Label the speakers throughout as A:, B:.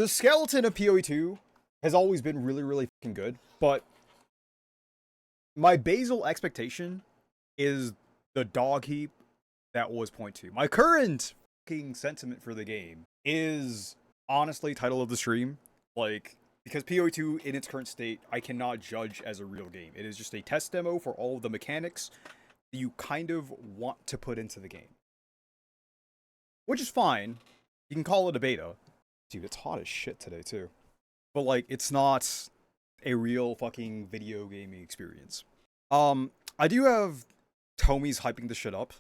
A: The skeleton of PoE 2 has always been really, really fucking good, but my basal expectation is the dog heap that was point 2. My current fucking sentiment for the game is honestly title of the stream, like, because PoE 2 in its current state, I cannot judge as a real game. It is just a test demo for all of the mechanics that you kind of want to put into the game. Which is fine. You can call it a beta. Dude, it's hot as shit today, too. But, like, it's not a real fucking video gaming experience. I do have Tommy's hyping this shit up.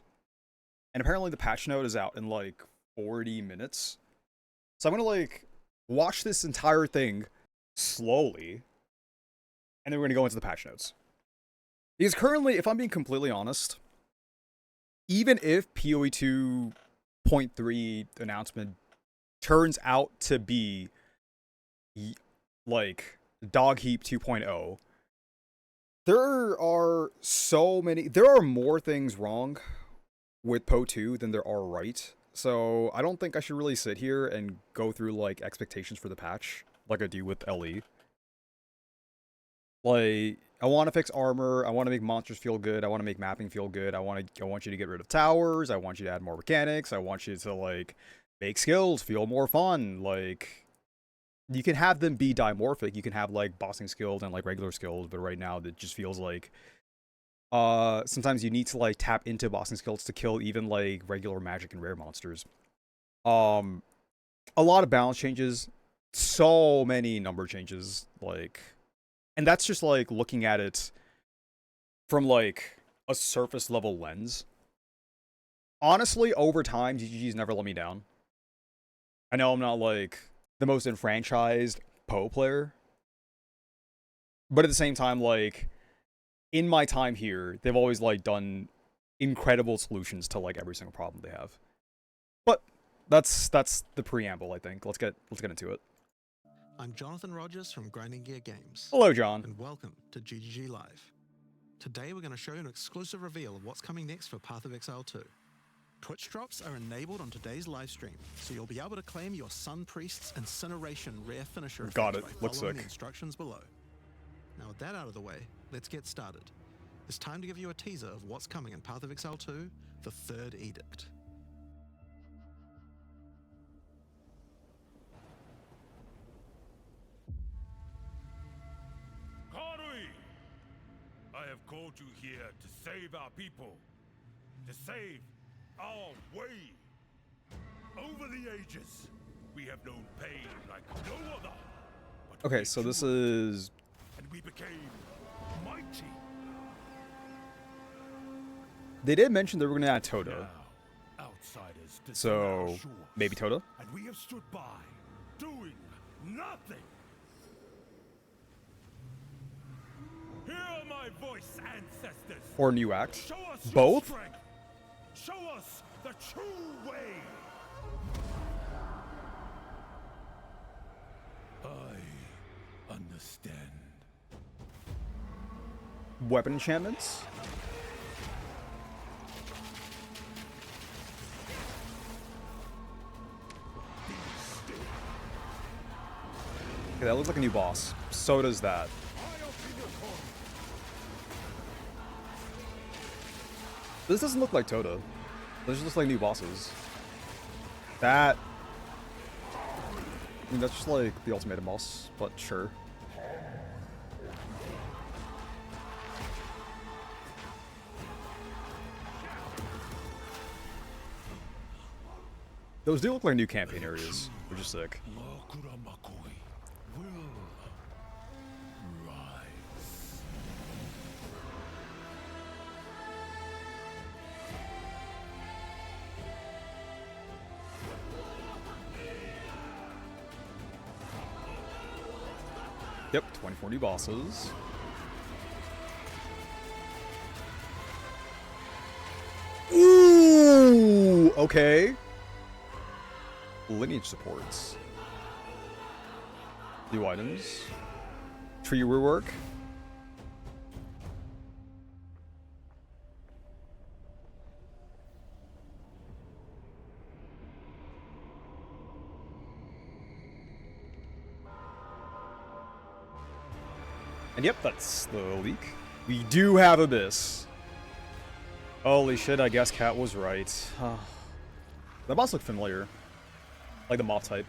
A: And apparently the patch note is out in, like, 40 minutes. So I'm gonna, like, watch this entire thing slowly. And then we're gonna go into the patch notes. Because currently, if I'm being completely honest, even if PoE 2.3 announcement turns out to be like Dog Heap 2.0, there are more things wrong with PoE 2 than there are right. So I don't think I should really sit here and go through like expectations for the patch like I do with LE. Like, I want to fix armor, I want to make monsters feel good, I want to make mapping feel good, I want you to get rid of towers, I want you to add more mechanics, I want you to like make skills feel more fun. Like, you can have them be dimorphic, you can have like bossing skills and like regular skills, but right now it just feels like sometimes you need to like tap into bossing skills to kill even like regular magic and rare monsters. A lot of balance changes, so many number changes, like, and that's just like looking at it from like a surface level lens. Honestly, over time, GGG's never let me down. I know I'm not like the most enfranchised PoE player, but at the same time, like, in my time here, they've always like done incredible solutions to like every single problem they have. But that's the preamble, I think. Let's get into it.
B: I'm Jonathan Rogers from Grinding Gear Games.
A: Hello, John.
B: And welcome to GGG Live. Today we're going to show you an exclusive reveal of what's coming next for Path of Exile 2. Twitch drops are enabled on today's live stream, so you'll be able to claim your Sun Priest's Incineration rare finisher
A: Got
B: effects
A: it.
B: by
A: Looks
B: following
A: sick.
B: the instructions below. Now with that out of the way, let's get started. It's time to give you a teaser of what's coming in Path of Exile 2, the Third Edict.
C: I have called you here to save our people, to save our way. Over the ages, we have known pain like no other. But
A: Okay, so this is...
C: And we became mighty.
A: They did mention they were going to add Tota.
C: Now, outsiders
A: So, maybe Tota?
C: And we have stood by, doing nothing. Hear my voice, ancestors.
A: Or New Act.
C: Show us
A: Both?
C: your strength. Show us the true way. I understand.
A: Weapon enchantments? Okay, that looks like a new boss. So does that. This doesn't look like Tota. This just looks like new bosses. That... I mean, that's just like the ultimatum boss, but sure. Those do look like new campaign areas, which is sick. Yep, 24 new bosses. Ooh, okay. Lineage supports. New items. Tree rework. And yep, that's the leak. We do have Abyss. Holy shit, I guess Cat was right. That boss looked familiar. Like the moth type.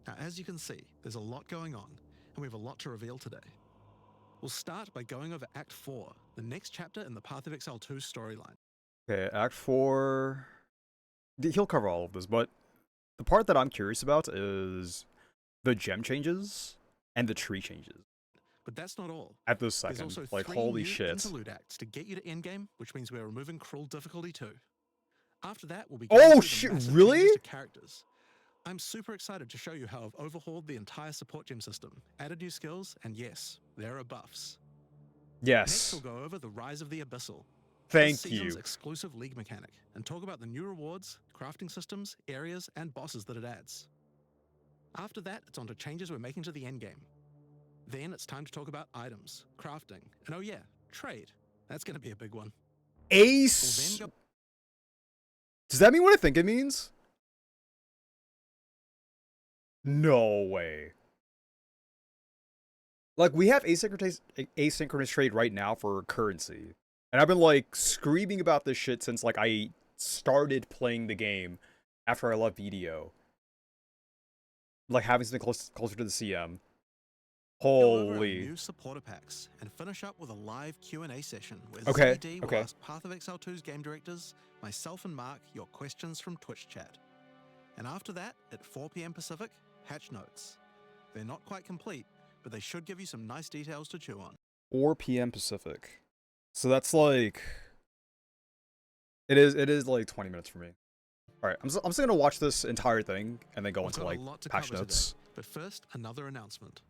B: Now, as you can see, there's a lot going on, and we have a lot to reveal today. We'll start by going over Act 4, the next chapter in the Path of Exile 2 storyline.
A: Okay, Act 4... He'll cover all of this, but the part that I'm curious about is the gem changes and the tree changes.
B: But that's not all.
A: At this
B: There's
A: second,
B: also
A: like,
B: 3
A: holy
B: new
A: shit.
B: interlude acts to get you to endgame, which means we're removing cruel difficulty too. After that, we'll be
A: Oh,
B: going through the
A: shit,
B: massive
A: really?
B: changes to characters. I'm super excited to show you how I've overhauled the entire support gem system, added new skills, and yes, there are buffs. Next,
A: Yes.
B: we'll go over the Rise of the Abyssal.
A: Thank
B: This season's
A: you.
B: exclusive league mechanic, and talk about the new rewards, crafting systems, areas, and bosses that it adds. After that, it's on to changes we're making to the endgame. Then it's time to talk about items, crafting, and oh yeah, trade. That's going to be a big one.
A: Ace!
B: We'll then
A: Does that mean what I think it means? No way. Like, we have asynchronous trade right now for currency. And I've been, like, screaming about this shit since, like, I started playing the game after I left BDO. Like, having something closer to the CM.
B: go over our
A: Holy.
B: new supporter packs and finish up with a live Q&A session where
A: Okay,
B: ZD will
A: okay.
B: ask Path of Exile 2's game directors, myself and Mark, your questions from Twitch chat. And after that, at 4 PM Pacific, hatch notes. They're not quite complete, but they should give you some nice details to chew on.
A: 4 PM Pacific. So that's like... It is like 20 minutes for me. Alright, I'm just gonna watch this entire thing and then go
B: We've
A: into,
B: got
A: like,
B: a lot to
A: patch
B: cover
A: notes.
B: today, but first, another announcement.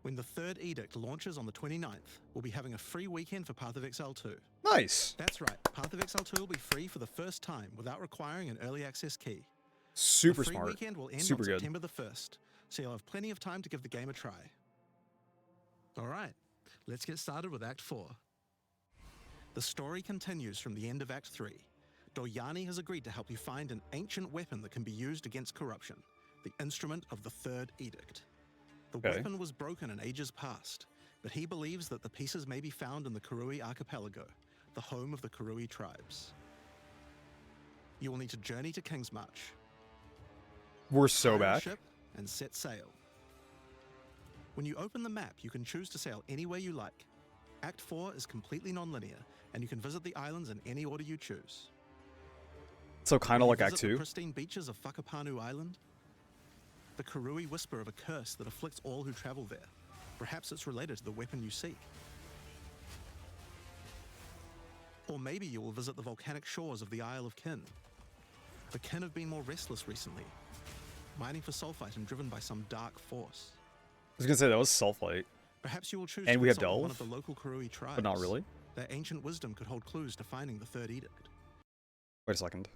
B: When the third edict launches on the 29th, we'll be having a free weekend for Path of Exile 2.
A: Nice.
B: That's right, Path of Exile 2 will be free for the first time without requiring an early access key.
A: Super
B: the free
A: smart.
B: weekend will end
A: Super
B: on
A: good.
B: September the 1st, so you'll have plenty of time to give the game a try. Alright, let's get started with Act 4. The story continues from the end of Act 3. Doryani has agreed to help you find an ancient weapon that can be used against corruption, the instrument of the Third Edict. The
A: Okay.
B: weapon was broken in ages past, but he believes that the pieces may be found in the Karui Archipelago, the home of the Karui tribes. You will need to journey to Kingsmarch,
A: We're so
B: hire a
A: back.
B: ship, and set sail. When you open the map, you can choose to sail anywhere you like. Act 4 is completely non-linear, and you can visit the islands in any order you choose.
A: So kind
B: Will
A: of
B: you
A: like Act
B: visit the
A: 2.
B: pristine beaches of Whakapanu Island? The Karui whisper of a curse that afflicts all who travel there. Perhaps it's related to the weapon you seek. Or maybe you will visit the volcanic shores of the Isle of Kin. The Kin have been more restless recently, mining for sulfite and driven by some dark force.
A: I was gonna say that was sulfite,
B: Perhaps you will choose
A: And
B: to
A: we have
B: consult with one of
A: Delve,
B: the local Karui tribes.
A: but not really.
B: Their ancient wisdom could hold clues to finding the Third Edict.
A: Wait a second.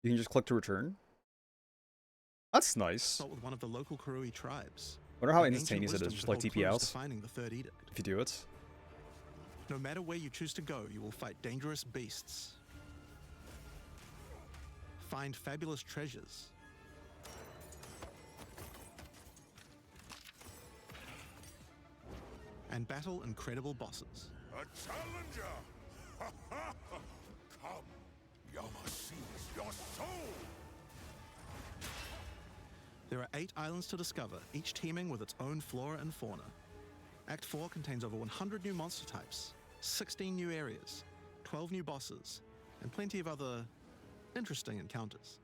A: You can just click to return. That's nice.
B: Consult with one of the local Karui tribes.
A: Wonder how
B: Their ancient
A: instantaneous it is,
B: wisdom
A: just
B: could
A: like
B: hold
A: TP
B: clues
A: out
B: to finding the Third Edict.
A: if you do it.
B: No matter where you choose to go, you will fight dangerous beasts, find fabulous treasures, and battle incredible bosses.
C: A challenger! Come, Yama sees your soul!
B: There are 8 islands to discover, each teeming with its own flora and fauna. Act 4 contains over 100 new monster types, 16 new areas, 12 new bosses, and plenty of other interesting encounters.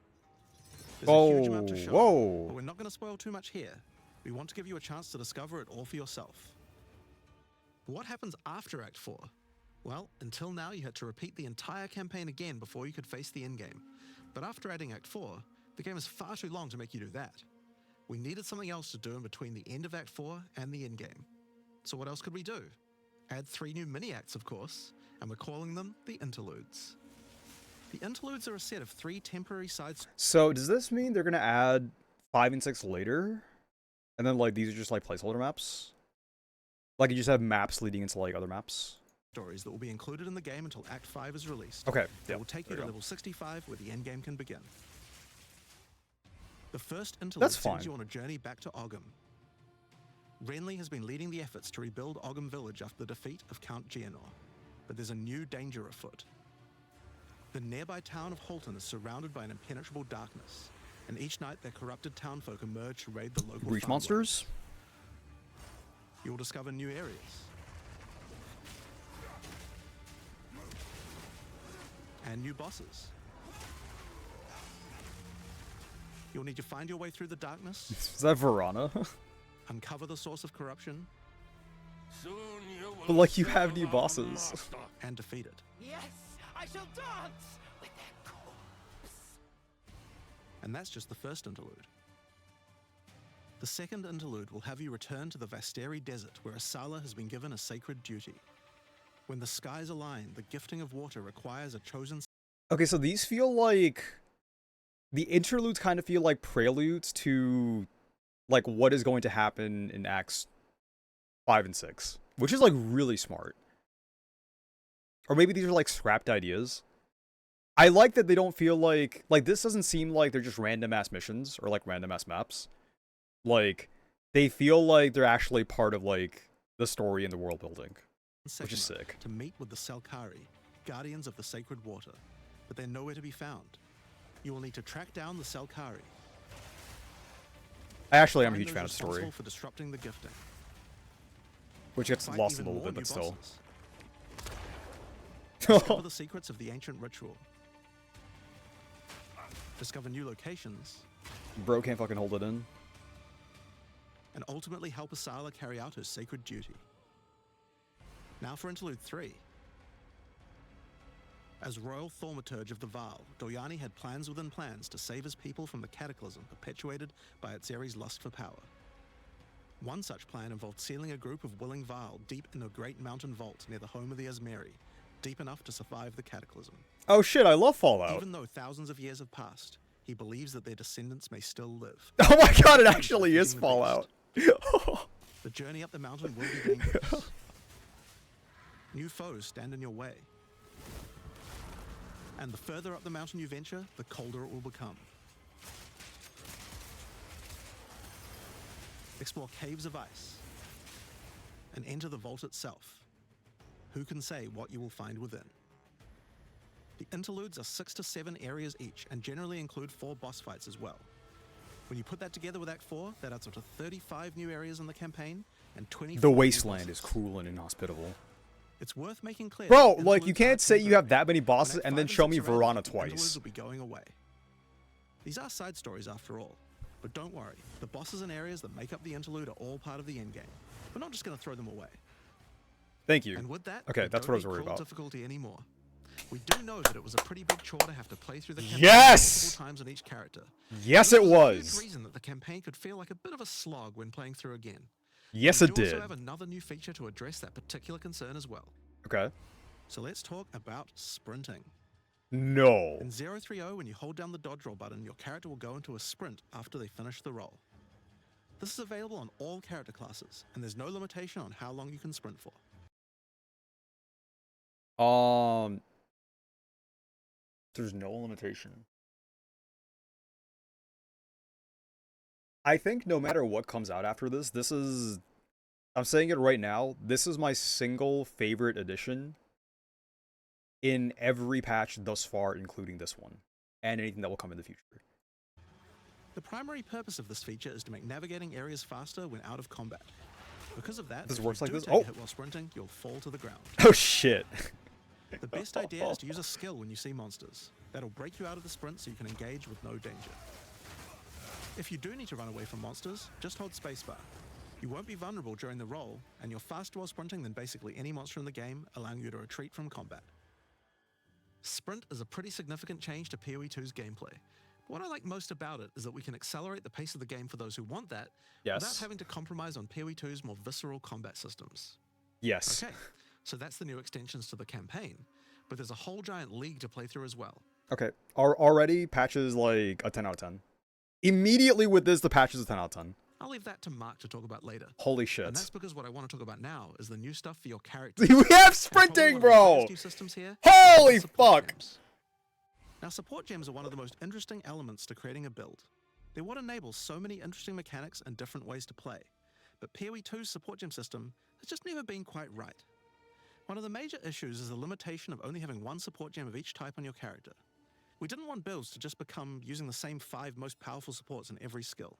B: There's a huge amount to show,
A: whoa.
B: but we're not going to spoil too much here. We want to give you a chance to discover it all for yourself. What happens after Act 4? Well, until now you had to repeat the entire campaign again before you could face the endgame. But after adding Act 4, the game is far too long to make you do that. We needed something else to do in between the end of Act 4 and the endgame. So what else could we do? Add 3 new mini-acts, of course, and we're calling them the interludes. The interludes are a set of 3 temporary sides.
A: So does this mean they're gonna add 5 and 6 later? And then like these are just like placeholder maps? Like you just have maps leading into like other maps?
B: Stories that will be included in the game until Act 5 is released.
A: Okay,
B: They
A: yeah.
B: will take you
A: there
B: to
A: we go.
B: level 65 where the endgame can begin. The first interlude
A: That's
B: sends
A: fine.
B: you on a journey back to Ogham. Renly has been leading the efforts to rebuild Ogham Village after the defeat of Count Geonor, but there's a new danger afoot. The nearby town of Holton is surrounded by an impenetrable darkness, and each night their corrupted townfolk emerge to raid the local
A: Breach
B: farmlands.
A: monsters?
B: You will discover new areas. And new bosses. You'll need to find your way through the darkness,
A: Is that Verana?
B: uncover the source of corruption,
C: Soon you will
A: But like you have
C: serve
A: new
C: our
A: bosses.
C: master.
B: and defeat it.
D: Yes, I shall dance with their corpse.
B: And that's just the first interlude. The second interlude will have you return to the Vasteri Desert, where Asala has been given a sacred duty. When the skies align, the gifting of water requires a chosen.
A: Okay, so these feel like the interludes kind of feel like preludes to like what is going to happen in Acts 5 and 6, which is like really smart. Or maybe these are like scrapped ideas. I like that they don't feel like this doesn't seem like they're just random ass missions or like random ass maps. Like they feel like they're actually part of like the story and the world building, which is
B: segment
A: sick.
B: to meet with the Selkari, guardians of the sacred water, but they're nowhere to be found. You will need to track down the Selkari.
A: I actually am a
B: find
A: huge
B: those
A: fan of the story,
B: responsible for disrupting the gifting.
A: which gets
B: Fight
A: lost a
B: even
A: little
B: more
A: bit, but
B: new
A: still.
B: bosses. Discover the secrets of the ancient ritual. Discover new locations,
A: Bro can't fucking hold it in.
B: and ultimately help Asala carry out her sacred duty. Now for Interlude 3. As Royal Thaumaturge of the Vaal, Doryani had plans within plans to save his people from the cataclysm perpetuated by Atzeri's lust for power. One such plan involved sealing a group of willing Vaal deep in a great mountain vault near the home of the Asmeri, deep enough to survive the cataclysm.
A: Oh shit, I love Fallout.
B: Even though thousands of years have passed, he believes that their descendants may still live.
A: Oh my god, it actually is
B: Defeating the
A: Fallout.
B: The journey up the mountain will be dangerous. New foes stand in your way. And the further up the mountain you venture, the colder it will become. Explore caves of ice and enter the vault itself. Who can say what you will find within? The interludes are 6 to 7 areas each and generally include 4 boss fights as well. When you put that together with Act 4, that adds up to 35 new areas in the campaign and 24
A: The
B: new
A: wasteland is
B: bosses.
A: cruel and inhospitable.
B: It's worth making clear.
A: Bro,
B: that
A: like, you
B: interludes
A: can't
B: are
A: say you have
B: temporary.
A: that many bosses
B: When Act
A: and then
B: 5
A: show
B: 6
A: me
B: are out,
A: Verana
B: the interludes
A: twice.
B: will be going away. These are side stories after all. But don't worry, the bosses and areas that make up the interlude are all part of the endgame. We're not just going to throw them away.
A: Thank you.
B: And with that,
A: Okay,
B: we
A: that's
B: don't
A: what I was
B: need
A: worried
B: cruel
A: about.
B: difficulty anymore. We do know that it was a pretty big chore to have to play through the campaign
A: Yes!
B: multiple times on each character.
A: Yes,
B: But
A: it
B: there's a huge
A: was.
B: reason that the campaign could feel like a bit of a slog when playing through again.
A: Yes,
B: We
A: it
B: do
A: did.
B: also have another new feature to address that particular concern as well.
A: Okay.
B: So let's talk about sprinting.
A: No.
B: In 030, when you hold down the dodge roll button, your character will go into a sprint after they finish the roll. This is available on all character classes, and there's no limitation on how long you can sprint for.
A: There's no limitation. I think no matter what comes out after this, I'm saying it right now, this is my single favorite edition in every patch thus far, including this one, and anything that will come in the future.
B: The primary purpose of this feature is to make navigating areas faster when out of combat. Because of that,
A: This
B: if
A: works
B: you
A: like
B: do
A: this?
B: take a
A: Oh.
B: hit while sprinting, you'll fall to the ground.
A: Oh shit.
B: The best idea is to use a skill when you see monsters. That'll break you out of the sprint so you can engage with no danger. If you do need to run away from monsters, just hold spacebar. You won't be vulnerable during the roll, and you're faster while sprinting than basically any monster in the game, allowing you to retreat from combat. Sprint is a pretty significant change to PoE 2's gameplay. What I like most about it is that we can accelerate the pace of the game for those who want that, without
A: Yes.
B: having to compromise on PoE 2's more visceral combat systems.
A: Yes.
B: Okay, so that's the new extensions to the campaign, but there's a whole giant league to play through as well.
A: Okay. Already patches like a 10 out of 10. Immediately with this, the patch is a 10 out of 10.
B: I'll leave that to Mark to talk about later.
A: Holy
B: And
A: shit.
B: that's because what I want to talk about now is the new stuff for your character.
A: We have sprinting, bro!
B: New systems here.
A: Holy
B: Support
A: fuck!
B: gems. Now, support gems are one of the most interesting elements to creating a build. They're what enables so many interesting mechanics and different ways to play. But PoE 2's support gem system has just never been quite right. One of the major issues is the limitation of only having one support gem of each type on your character. We didn't want builds to just become using the same 5 most powerful supports in every skill.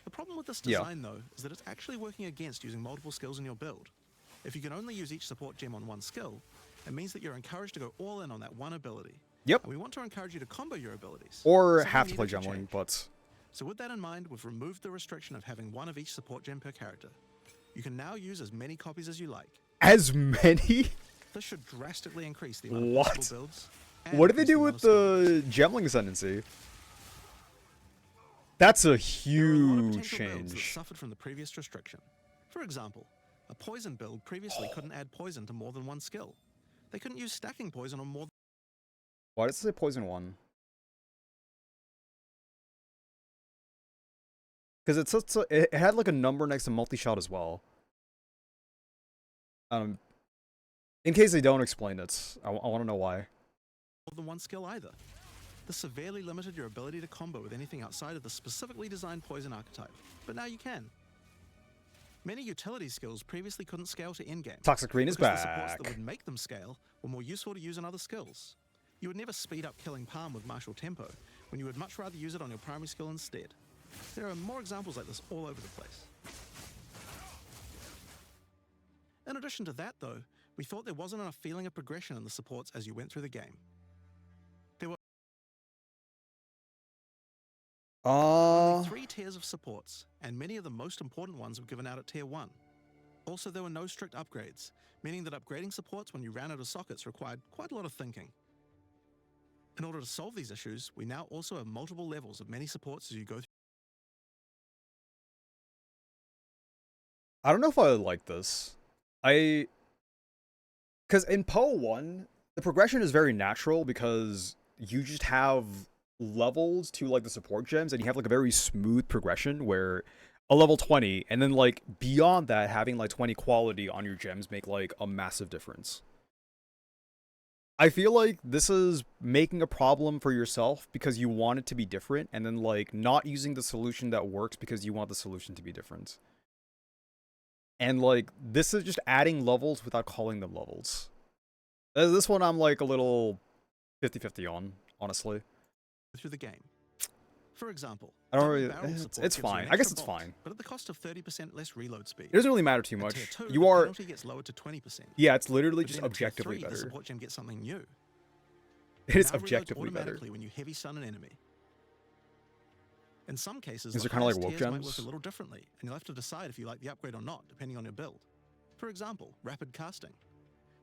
B: The problem with this design, though, is that it's actually working against using multiple skills in your build. If you can only use each support gem on one skill, it means that you're encouraged to go all in on that one ability.
A: Yep.
B: And we want to encourage you to combo your abilities.
A: Or
B: Something
A: have to play
B: needed
A: jumbling,
B: change.
A: but...
B: So with that in mind, we've removed the restriction of having one of each support gem per character. You can now use as many copies as you like.
A: As many?
B: This should drastically increase the amount of
A: What?
B: possible builds. and
A: What did they
B: increase
A: do
B: amount
A: with
B: of skill
A: the gemling ascendancy? That's a
B: There are a lot of
A: huge
B: potential builds that
A: change.
B: suffered from the previous restriction. For example, a poison build previously couldn't add poison to more than one skill. They couldn't use stacking poison on more than
A: Why does it say poison 1? Because it had like a number next to multi-shot as well. In case they don't explain it, I want to know why.
B: one skill either. This severely limited your ability to combo with anything outside of the specifically designed poison archetype, but now you can. Many utility skills previously couldn't scale to endgame.
A: Toxic Green is
B: because the supports
A: back.
B: that would make them scale were more useful to use in other skills. You would never speed up killing Palm with martial tempo, when you would much rather use it on your primary skill instead. There are more examples like this all over the place. In addition to that, though, we thought there wasn't enough feeling of progression in the supports as you went through the game. There were only 3 tiers of supports, and many of the most important ones were given out at tier 1. Also, there were no strict upgrades, meaning that upgrading supports when you ran out of sockets required quite a lot of thinking. In order to solve these issues, we now also have multiple levels of many supports as you go through.
A: I don't know if I like this. Because in PoE 1, the progression is very natural because you just have levels to like the support gems and you have like a very smooth progression where a level 20 and then like beyond that having like 20 quality on your gems make like a massive difference. I feel like this is making a problem for yourself because you want it to be different and then like not using the solution that works because you want the solution to be different. And like this is just adding levels without calling them levels. This one I'm like a little 50-50 on, honestly.
B: Through the game. For example,
A: I don't
B: double
A: really.
B: barrel support
A: It's
B: gives you
A: fine.
B: an
A: I guess
B: extra
A: it's
B: bolt,
A: fine.
B: but at the cost of 30% less reload speed.
A: It doesn't really matter too
B: At
A: much.
B: tier 2,
A: You
B: the
A: are.
B: penalty gets lowered to 20%.
A: Yeah, it's literally
B: But
A: just
B: then at tier
A: objectively
B: 3, the
A: better.
B: support gem gets something new.
A: It is
B: now reloads
A: objectively better.
B: automatically when you heavy stun an enemy. In some cases,
A: These
B: the
A: are kinda like
B: highest
A: woke
B: tiers might
A: gems.
B: work a little differently, and you'll have to decide if you like the upgrade or not, depending on your build. For example, rapid casting.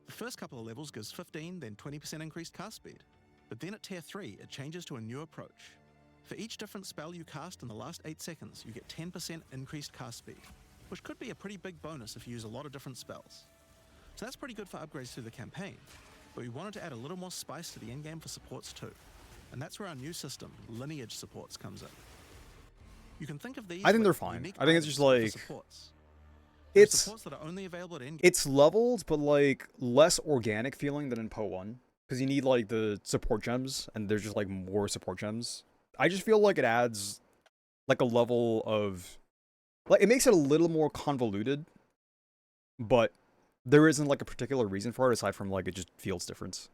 B: The first couple of levels gives 15, then 20% increased cast speed. But then at tier 3, it changes to a new approach. For each different spell you cast in the last 8 seconds, you get 10% increased cast speed, which could be a pretty big bonus if you use a lot of different spells. So that's pretty good for upgrades through the campaign, but we wanted to add a little more spice to the endgame for supports too. And that's where our new system, lineage supports, comes in. You can think of these
A: I think
B: like
A: they're fine.
B: unique
A: I think it's just
B: items for
A: like-
B: supports. There are
A: It's
B: supports that are only available at endgame.
A: it's leveled, but like less organic feeling than in PoE 1. Because you need like the support gems, and there's just like more support gems. I just feel like it adds like a level of like it makes it a little more convoluted, but there isn't like a particular reason for it aside from like it just feels different.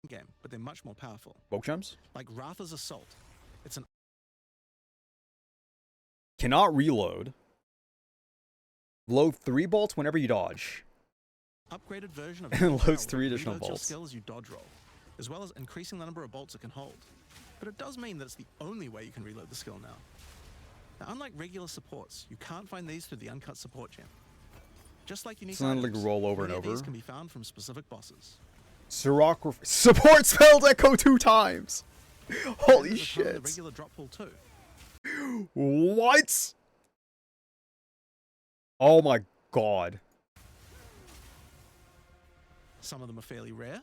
B: Game, but they're much more powerful.
A: Woke gems
B: Like Ratha's Assault. It's an
A: cannot reload. Load 3 bolts whenever you dodge.
B: upgraded version of
A: And
B: Double
A: loads
B: Barrel
A: 3
B: that
A: additional
B: reloads your
A: bolts.
B: skill as you dodge roll, as well as increasing the number of bolts it can hold. But it does mean that it's the only way you can reload the skill now. Now, unlike regular supports, you can't find these through the uncut support gem. Just like unique
A: It's not like
B: items,
A: roll over
B: many
A: and
B: of these
A: over.
B: can be found from specific bosses.
A: Sirach support spells echo 2 times. Holy
B: And there's a ton in the
A: shit.
B: regular drop pool too.
A: What? Oh my god.
B: Some of them are fairly rare,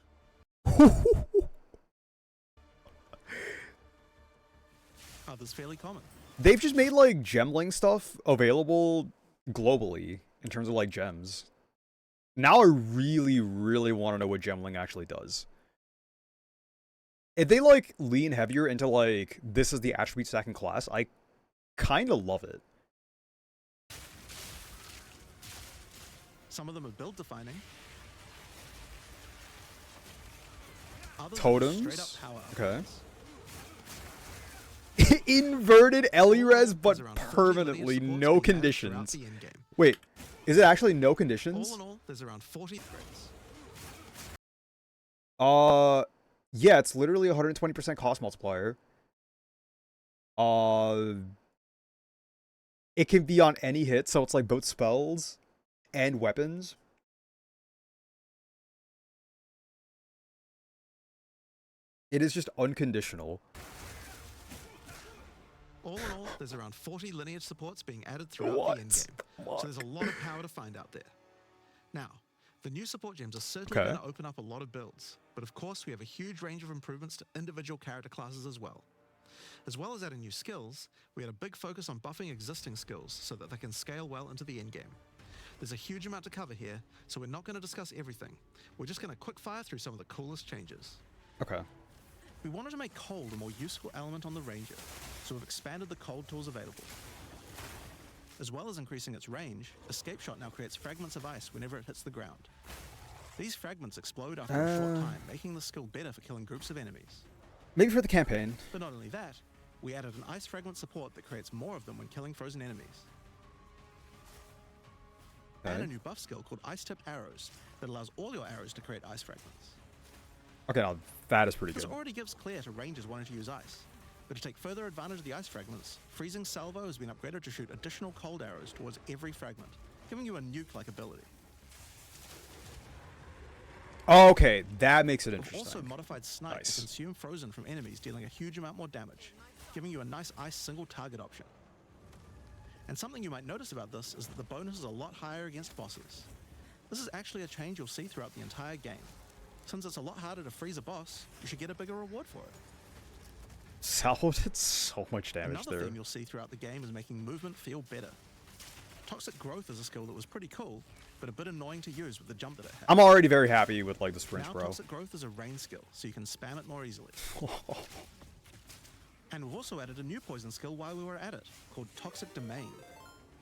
B: above is fairly common.
A: They've just made like gemling stuff available globally in terms of like gems. Now I really, really want to know what gemling actually does. If they like lean heavier into like this is the attribute stack in class, I kind of love it.
B: Some of them are build defining. Others are
A: Totems?
B: straight up power
A: Okay.
B: upgrades.
A: Inverted Elirez, but
B: There's around 40
A: permanently,
B: lineage supports
A: no
B: being added throughout
A: conditions.
B: the endgame.
A: Wait, is it actually no
B: All
A: conditions?
B: in all, there's around 40 upgrades.
A: Yeah, it's literally 120% cost multiplier. It can be on any hit, so it's like both spells and weapons. It is just unconditional.
B: All in all, there's around 40 lineage supports being added throughout the endgame. So there's a lot of power to find out there. Now, the new support gems are certainly
A: Okay.
B: going to open up a lot of builds, but of course we have a huge range of improvements to individual character classes as well. As well as adding new skills, we had a big focus on buffing existing skills so that they can scale well into the endgame. There's a huge amount to cover here, so we're not going to discuss everything. We're just going to quick fire through some of the coolest changes.
A: Okay.
B: We wanted to make cold a more useful element on the Ranger, so we've expanded the cold tools available. As well as increasing its range, Escape Shot now creates fragments of ice whenever it hits the ground. These fragments explode after a short time, making the skill better for killing groups of enemies.
A: Maybe for the campaign.
B: But not only that, we added an ice fragment support that creates more of them when killing frozen enemies. And
A: Okay.
B: a new buff skill called Ice Tip Arrows that allows all your arrows to create ice fragments.
A: Okay, now that is pretty
B: This
A: good.
B: already gives clear to rangers wanting to use ice. But to take further advantage of the ice fragments, Freezing Salvo has been upgraded to shoot additional cold arrows towards every fragment, giving you a nuke-like ability.
A: Okay, that makes it
B: We've
A: interesting.
B: also modified Snipe
A: Nice.
B: to consume frozen from enemies, dealing a huge amount more damage, giving you a nice ice single target option. And something you might notice about this is that the bonus is a lot higher against bosses. This is actually a change you'll see throughout the entire game. Since it's a lot harder to freeze a boss, you should get a bigger reward for it.
A: Salvo did so much damage
B: Another
A: there.
B: theme you'll see throughout the game is making movement feel better. Toxic Growth is a skill that was pretty cool, but a bit annoying to use with the jump that it had.
A: I'm already very happy with like the sprints,
B: Now
A: bro.
B: Toxic Growth is a range skill, so you can spam it more easily. And we've also added a new poison skill while we were at it, called Toxic Domain.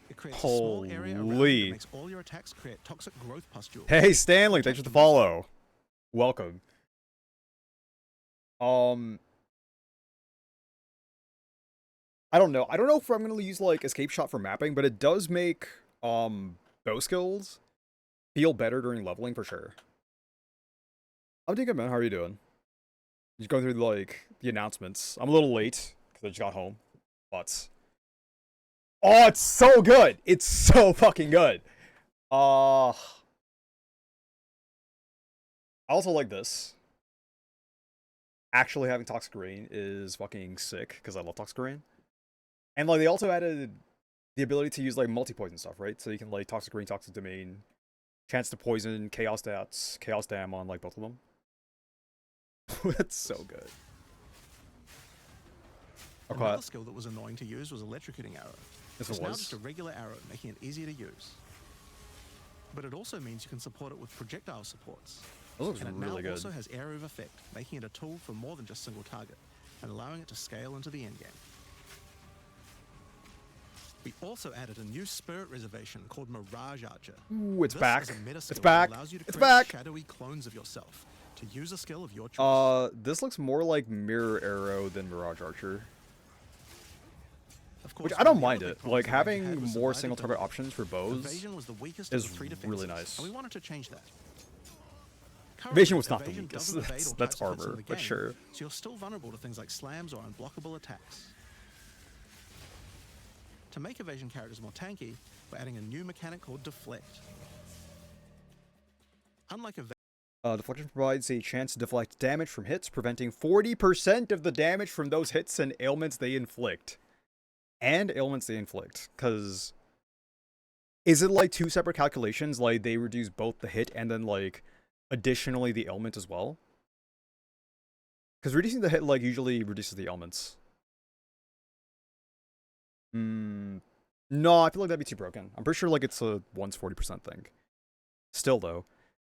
B: It creates a small area around you
A: Holy.
B: that makes all your attacks create toxic growth pustules.
A: Hey Stanley, thanks for the follow. Welcome. I don't know. I don't know if I'm gonna use like Escape Shot for mapping, but it does make bow skills feel better during leveling for sure. I'm doing good, man. How are you doing? Just going through like the announcements. I'm a little late because I just got home, but oh, it's so good. It's so fucking good. I also like this. Actually having Toxic Rain is fucking sick because I love Toxic Rain. And like they also added the ability to use like multi-poison stuff, right? So you can like Toxic Rain, Toxic Domain, chance to poison, chaos stats, chaos dam on like both of them. That's so good.
B: Another
A: Okay,
B: skill that was annoying to use was Electrocuting Arrow.
A: this
B: It's
A: one
B: now just a
A: was.
B: regular arrow, making it easier to use. But it also means you can support it with projectile supports.
A: This looks
B: And it
A: really
B: now
A: good.
B: also has area of effect, making it a tool for more than just single target, and allowing it to scale into the endgame. We also added a new spirit reservation called Mirage Archer.
A: Ooh, it's
B: This
A: back.
B: is a meta skill
A: It's
B: that
A: back.
B: allows you to
A: It's
B: create
A: back.
B: shadowy clones of yourself to use a skill of your choice.
A: This looks more like Mirror Arrow than Mirage Archer.
B: Of course,
A: Which I don't
B: one
A: mind
B: of the other
A: it.
B: big
A: Like
B: problems that we had
A: having
B: was
A: more
B: survivability.
A: single target options for bows.
B: Evasion was the weakest
A: is
B: of the three
A: really
B: defenses,
A: nice.
B: and we wanted to change that.
A: Evasion was not the
B: Evasion
A: weakest.
B: doesn't evade all
A: That's
B: types of hits in
A: armor,
B: the
A: but
B: game,
A: sure.
B: So you're still vulnerable to things like slams or unblockable attacks. To make evasion characters more tanky, we're adding a new mechanic called Deflect. Unlike evasion,
A: Deflection provides a chance to deflect damage from hits, preventing 40% of the damage from those hits and ailments they inflict. Because is it like two separate calculations? Like they reduce both the hit and then like additionally the ailment as well? Because reducing the hit like usually reduces the ailments. No, I feel like that'd be too broken. I'm pretty sure like it's a once 40% thing. Still though,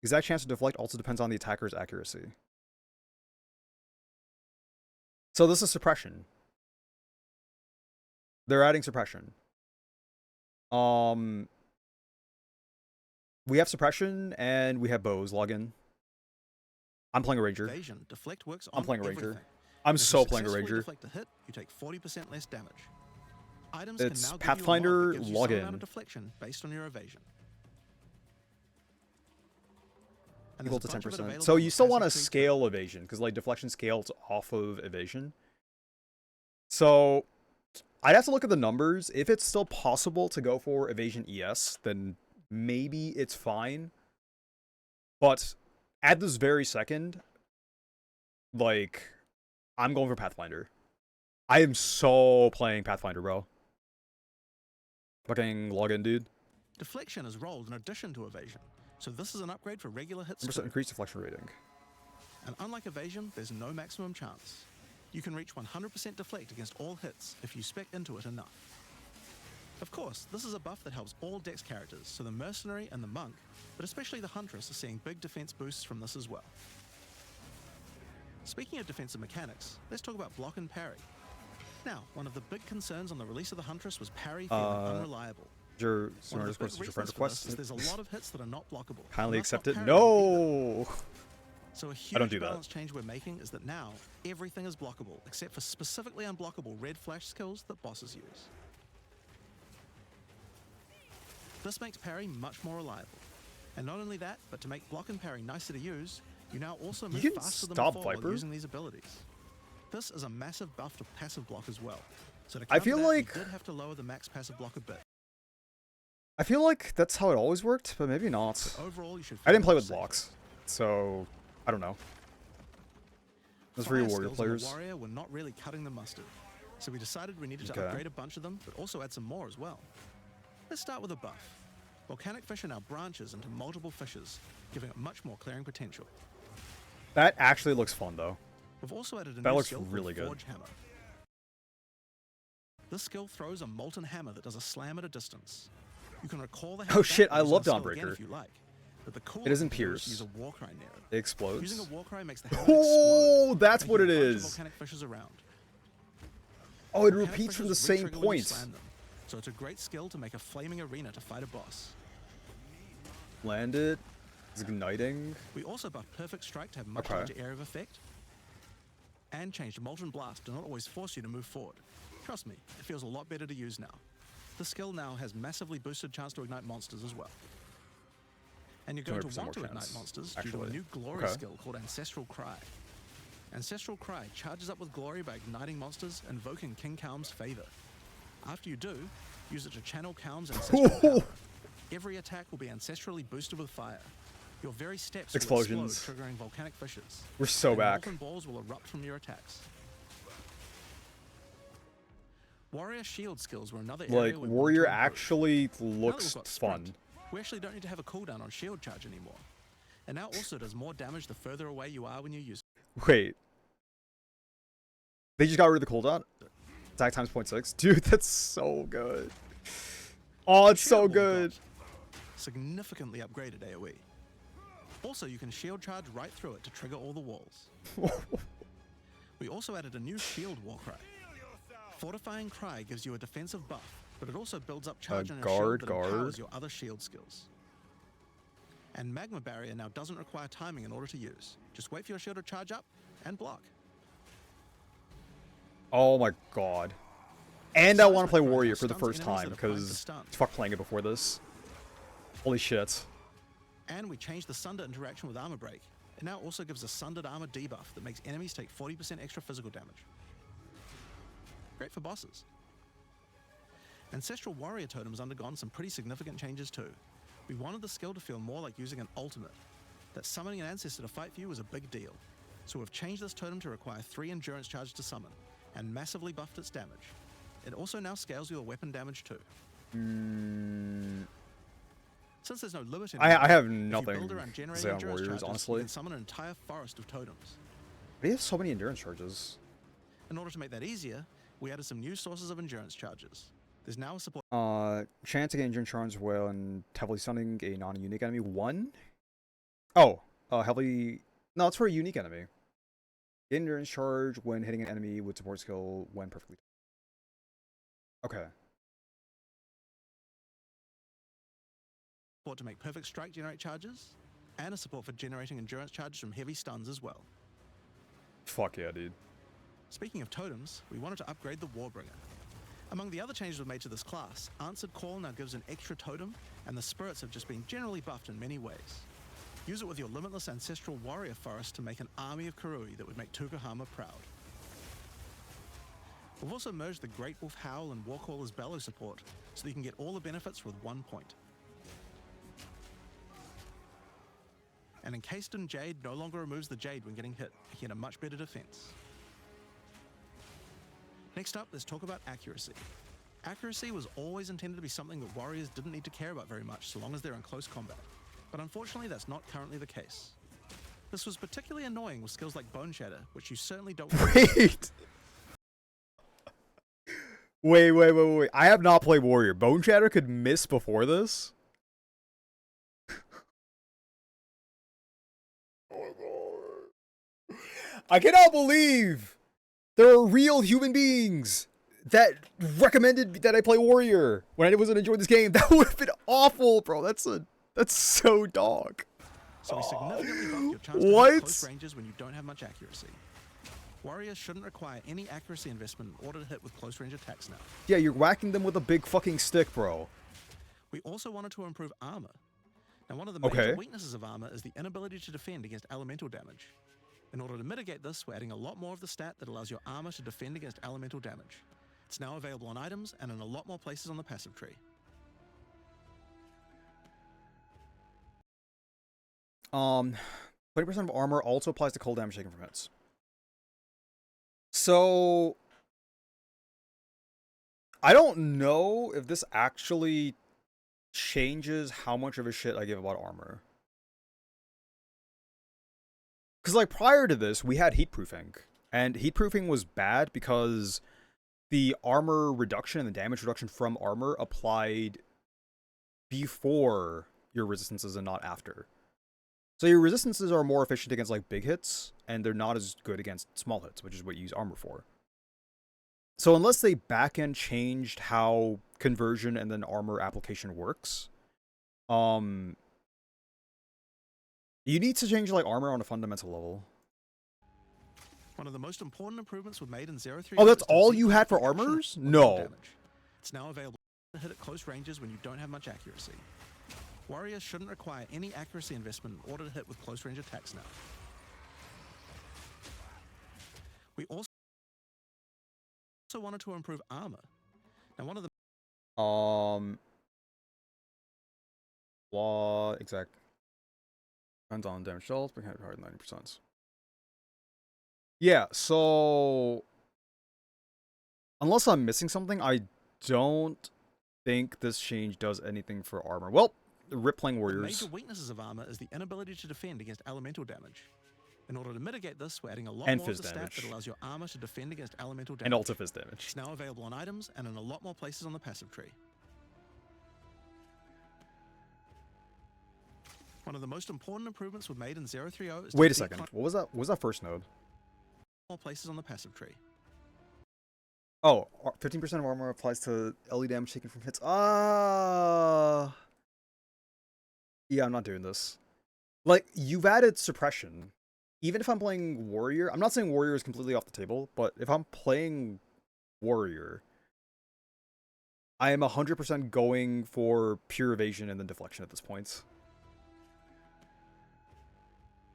A: exact chance to deflect also depends on the attacker's accuracy. So this is suppression. They're adding suppression. We have suppression and we have bows login. I'm playing a ranger.
B: Evasion. Deflect works
A: I'm
B: on
A: playing a ranger.
B: everything.
A: I'm
B: If you
A: so playing a
B: successfully
A: ranger.
B: deflect a hit, you take 40% less damage. Items
A: It's
B: can now
A: Pathfinder
B: give you a mod that gives you some amount
A: login.
B: of deflection based on your evasion. And
A: Equal
B: there's
A: to
B: a bunch of it
A: 10%.
B: available
A: So
B: on
A: you still
B: the
A: want to
B: passive tree too.
A: scale evasion because like deflection scales off of evasion. So I'd have to look at the numbers. If it's still possible to go for evasion ES, then maybe it's fine. But at this very second, like, I'm going for Pathfinder. I am so playing Pathfinder, bro. Fucking login, dude.
B: Deflection is rolled in addition to evasion, so this is an upgrade for regular hits
A: 1%
B: too.
A: increased deflection rating.
B: And unlike evasion, there's no maximum chance. You can reach 100% deflect against all hits if you spec into it enough. Of course, this is a buff that helps all Dex characters, so the Mercenary and the Monk, but especially the Huntress, are seeing big defense boosts from this as well. Speaking of defensive mechanics, let's talk about block and parry. Now, one of the big concerns on the release of the Huntress was parry feeling unreliable.
A: Your
B: One of the big
A: request is your
B: reasons
A: friend
B: for this is
A: request.
B: there's a lot of hits that are not blockable.
A: Kindly
B: and thus not
A: accept it.
B: parryable either.
A: No.
B: So a
A: don't
B: huge
A: do that.
B: balance change we're making is that now everything is blockable except for specifically unblockable red flash skills that bosses use. This makes parry much more reliable. And not only that, but to make block and parry nicer to use, you now also move
A: can
B: faster than
A: stop
B: before
A: Viper?
B: while using these abilities. This is a massive buff to passive block as well. So to
A: I
B: counter
A: feel
B: that,
A: like-
B: we did have to lower the max passive block a bit.
A: I feel like that's how it always worked, but maybe not.
B: But overall, you should
A: I didn't
B: feel
A: play
B: more
A: with
B: safe.
A: blocks, so I don't know. Those for
B: Fire
A: your warrior
B: skills on the
A: players.
B: warrior were not really cutting the mustard, so we decided we needed to
A: Okay.
B: upgrade a bunch of them, but also add some more as well. Let's start with a buff. Volcanic fish are now branches into multiple fishes, giving it much more clearing potential.
A: That actually looks fun though.
B: We've also added a
A: That
B: new
A: looks
B: skill called
A: really good.
B: Forge Hammer. This skill throws a molten hammer that does a slam at a distance. You can recall the hammer
A: Oh shit,
B: back
A: I
B: using
A: love
B: the skill again
A: Dawnbreaker.
B: if you like, but the cool
A: It doesn't
B: thing to do is
A: pierce.
B: Use a war cry near it.
A: It explodes.
B: Using a war cry makes the hammer
A: Oh,
B: explode,
A: that's what it
B: making a bunch of
A: is.
B: volcanic fishes around.
A: Oh, it
B: Volcanic
A: repeats from the
B: fishes
A: same
B: re-trigger when you
A: point.
B: slam them, so it's a great skill to make a flaming arena to fight a boss.
A: Land it. It's igniting.
B: We also buffed Perfect Strike to have much
A: Okay.
B: larger area of effect, and changed Molten Blast to not always force you to move forward. Trust me, it feels a lot better to use now. The skill now has massively boosted chance to ignite monsters as well. And you're going to
A: 200%
B: want to
A: more
B: ignite
A: chance,
B: monsters due to
A: actually.
B: a new glory
A: Okay.
B: skill called Ancestral Cry. Ancestral Cry charges up with glory by igniting monsters, invoking King Kaum's favor. After you do, use it to channel Kaum's ancestral power. Every attack will be ancestrally boosted with fire. Your very steps
A: Explosions.
B: will explode, triggering volcanic fishes.
A: We're so
B: And
A: back.
B: molten balls will erupt from your attacks. Warrior shield skills were another area
A: Like
B: we wanted
A: warrior
B: to improve.
A: actually
B: Now that we've
A: looks
B: got
A: fun.
B: sprint, we actually don't need to have a cooldown on shield charge anymore. And now also does more damage the further away you are when you use it.
A: Wait. They just got rid of the cooldown? Attack times 0.6? Dude, that's so good. Oh, it's so
B: Shield wall
A: good.
B: got significantly upgraded AoE. Also, you can shield charge right through it to trigger all the walls. We also added a new shield war cry. Fortifying Cry gives you a defensive buff, but it also builds up charge on your
A: guard,
B: shield that empowers
A: guard.
B: your other shield skills. And Magma Barrier now doesn't require timing in order to use. Just wait for your shield to charge up and block.
A: Oh my god. And I want to play
B: Seismic
A: warrior
B: Rifle
A: for the
B: stuns
A: first
B: enemies
A: time
B: that are primed to
A: because
B: stun.
A: fuck playing it before this. Holy shit.
B: And we changed the Sunder interaction with Armor Break. It now also gives a Sundered Armor debuff that makes enemies take 40% extra physical damage. Great for bosses. Ancestral Warrior Totem has undergone some pretty significant changes too. We wanted the skill to feel more like using an ultimate. That summoning an ancestor to fight for you was a big deal. So we've changed this totem to require 3 endurance charges to summon, and massively buffed its damage. It also now scales your weapon damage too. Since there's no limit
A: I have
B: if you
A: nothing
B: build around
A: to
B: generating
A: say on
B: endurance
A: warriors,
B: charges, you
A: honestly.
B: can summon an entire forest of totems.
A: They have so many endurance charges.
B: In order to make that easier, we added some new sources of endurance charges. There's now a support
A: Chance to gain Endurance Charge when heavily stunning a non-unique enemy. 1? Oh, heavily... No, it's for a unique enemy. Gain Endurance Charge when hitting an enemy with support skill when perfectly... Okay.
B: to make Perfect Strike generate charges, and a support for generating endurance charges from heavy stuns as well.
A: Fuck yeah, dude.
B: Speaking of totems, we wanted to upgrade the Warbringer. Among the other changes we've made to this class, Answered Call now gives an extra totem, and the spirits have just been generally buffed in many ways. Use it with your limitless ancestral warrior forest to make an army of Karui that would make Tukahama proud. We've also merged the Great Wolf Howl and Warcaller's Bellow support, so that you can get all the benefits with 1 point. And Encased in Jade no longer removes the Jade when getting hit, making it a much better defense. Next up, let's talk about accuracy. Accuracy was always intended to be something that warriors didn't need to care about very much so long as they're in close combat. But unfortunately, that's not currently the case. This was particularly annoying with skills like Bone Shatter, which you certainly don't want.
A: Wait. I have not played Warrior. Bone Shatter could miss before this? I cannot believe there are real human beings that recommended that I play Warrior when I wasn't enjoying this game. That would have been awful, bro. That's so dog.
B: So we significantly buff your chance to hit close ranges when you don't have much accuracy. Warriors shouldn't require any accuracy investment in order to hit with close range attacks now.
A: Yeah, you're whacking them with a big fucking stick, bro.
B: We also wanted to improve armor. Now, one of the major weaknesses of armor is the inability to defend against elemental damage. In order to mitigate this, we're adding a lot more of the stat that allows your armor to defend against elemental damage. It's now available on items and in a lot more places on the passive tree.
A: 20% of armor also applies to cold damage taken from hits. So I don't know if this actually changes how much of a shit I give about armor. Because, like, prior to this, we had heatproofing. And heatproofing was bad because the armor reduction and the damage reduction from armor applied before your resistances and not after. So your resistances are more efficient against, like, big hits, and they're not as good against small hits, which is what you use armor for. So unless they back-end changed how conversion and then armor application works, you need to change, like, armor on a fundamental level.
B: One of the most important improvements we've made in 0.3.
A: Oh, that's all you had for armors? No.
B: It's now available to hit at close ranges when you don't have much accuracy. Warriors shouldn't require any accuracy investment in order to hit with close range attacks now. We also wanted to improve armor. Now, one of the
A: What exact? Depends on damage dealt, but hard 90%. Yeah, so unless I'm missing something, I don't think this change does anything for armor. Well, rip playing warriors.
B: The major weaknesses of armor is the inability to defend against elemental damage. In order to mitigate this, we're adding a lot more of the stat that allows your armor to defend against elemental damage.
A: And also fizz damage.
B: It's now available on items and in a lot more places on the passive tree. One of the most important improvements we've made in 0.3.0 is
A: Wait a second. What was that? What was that first node?
B: More places on the passive tree.
A: Oh, 15% of armor applies to LE damage taken from hits. Yeah, I'm not doing this. Like, you've added suppression. Even if I'm playing warrior, I'm not saying warrior is completely off the table, but if I'm playing warrior, I am 100% going for pure evasion and then deflection at this point.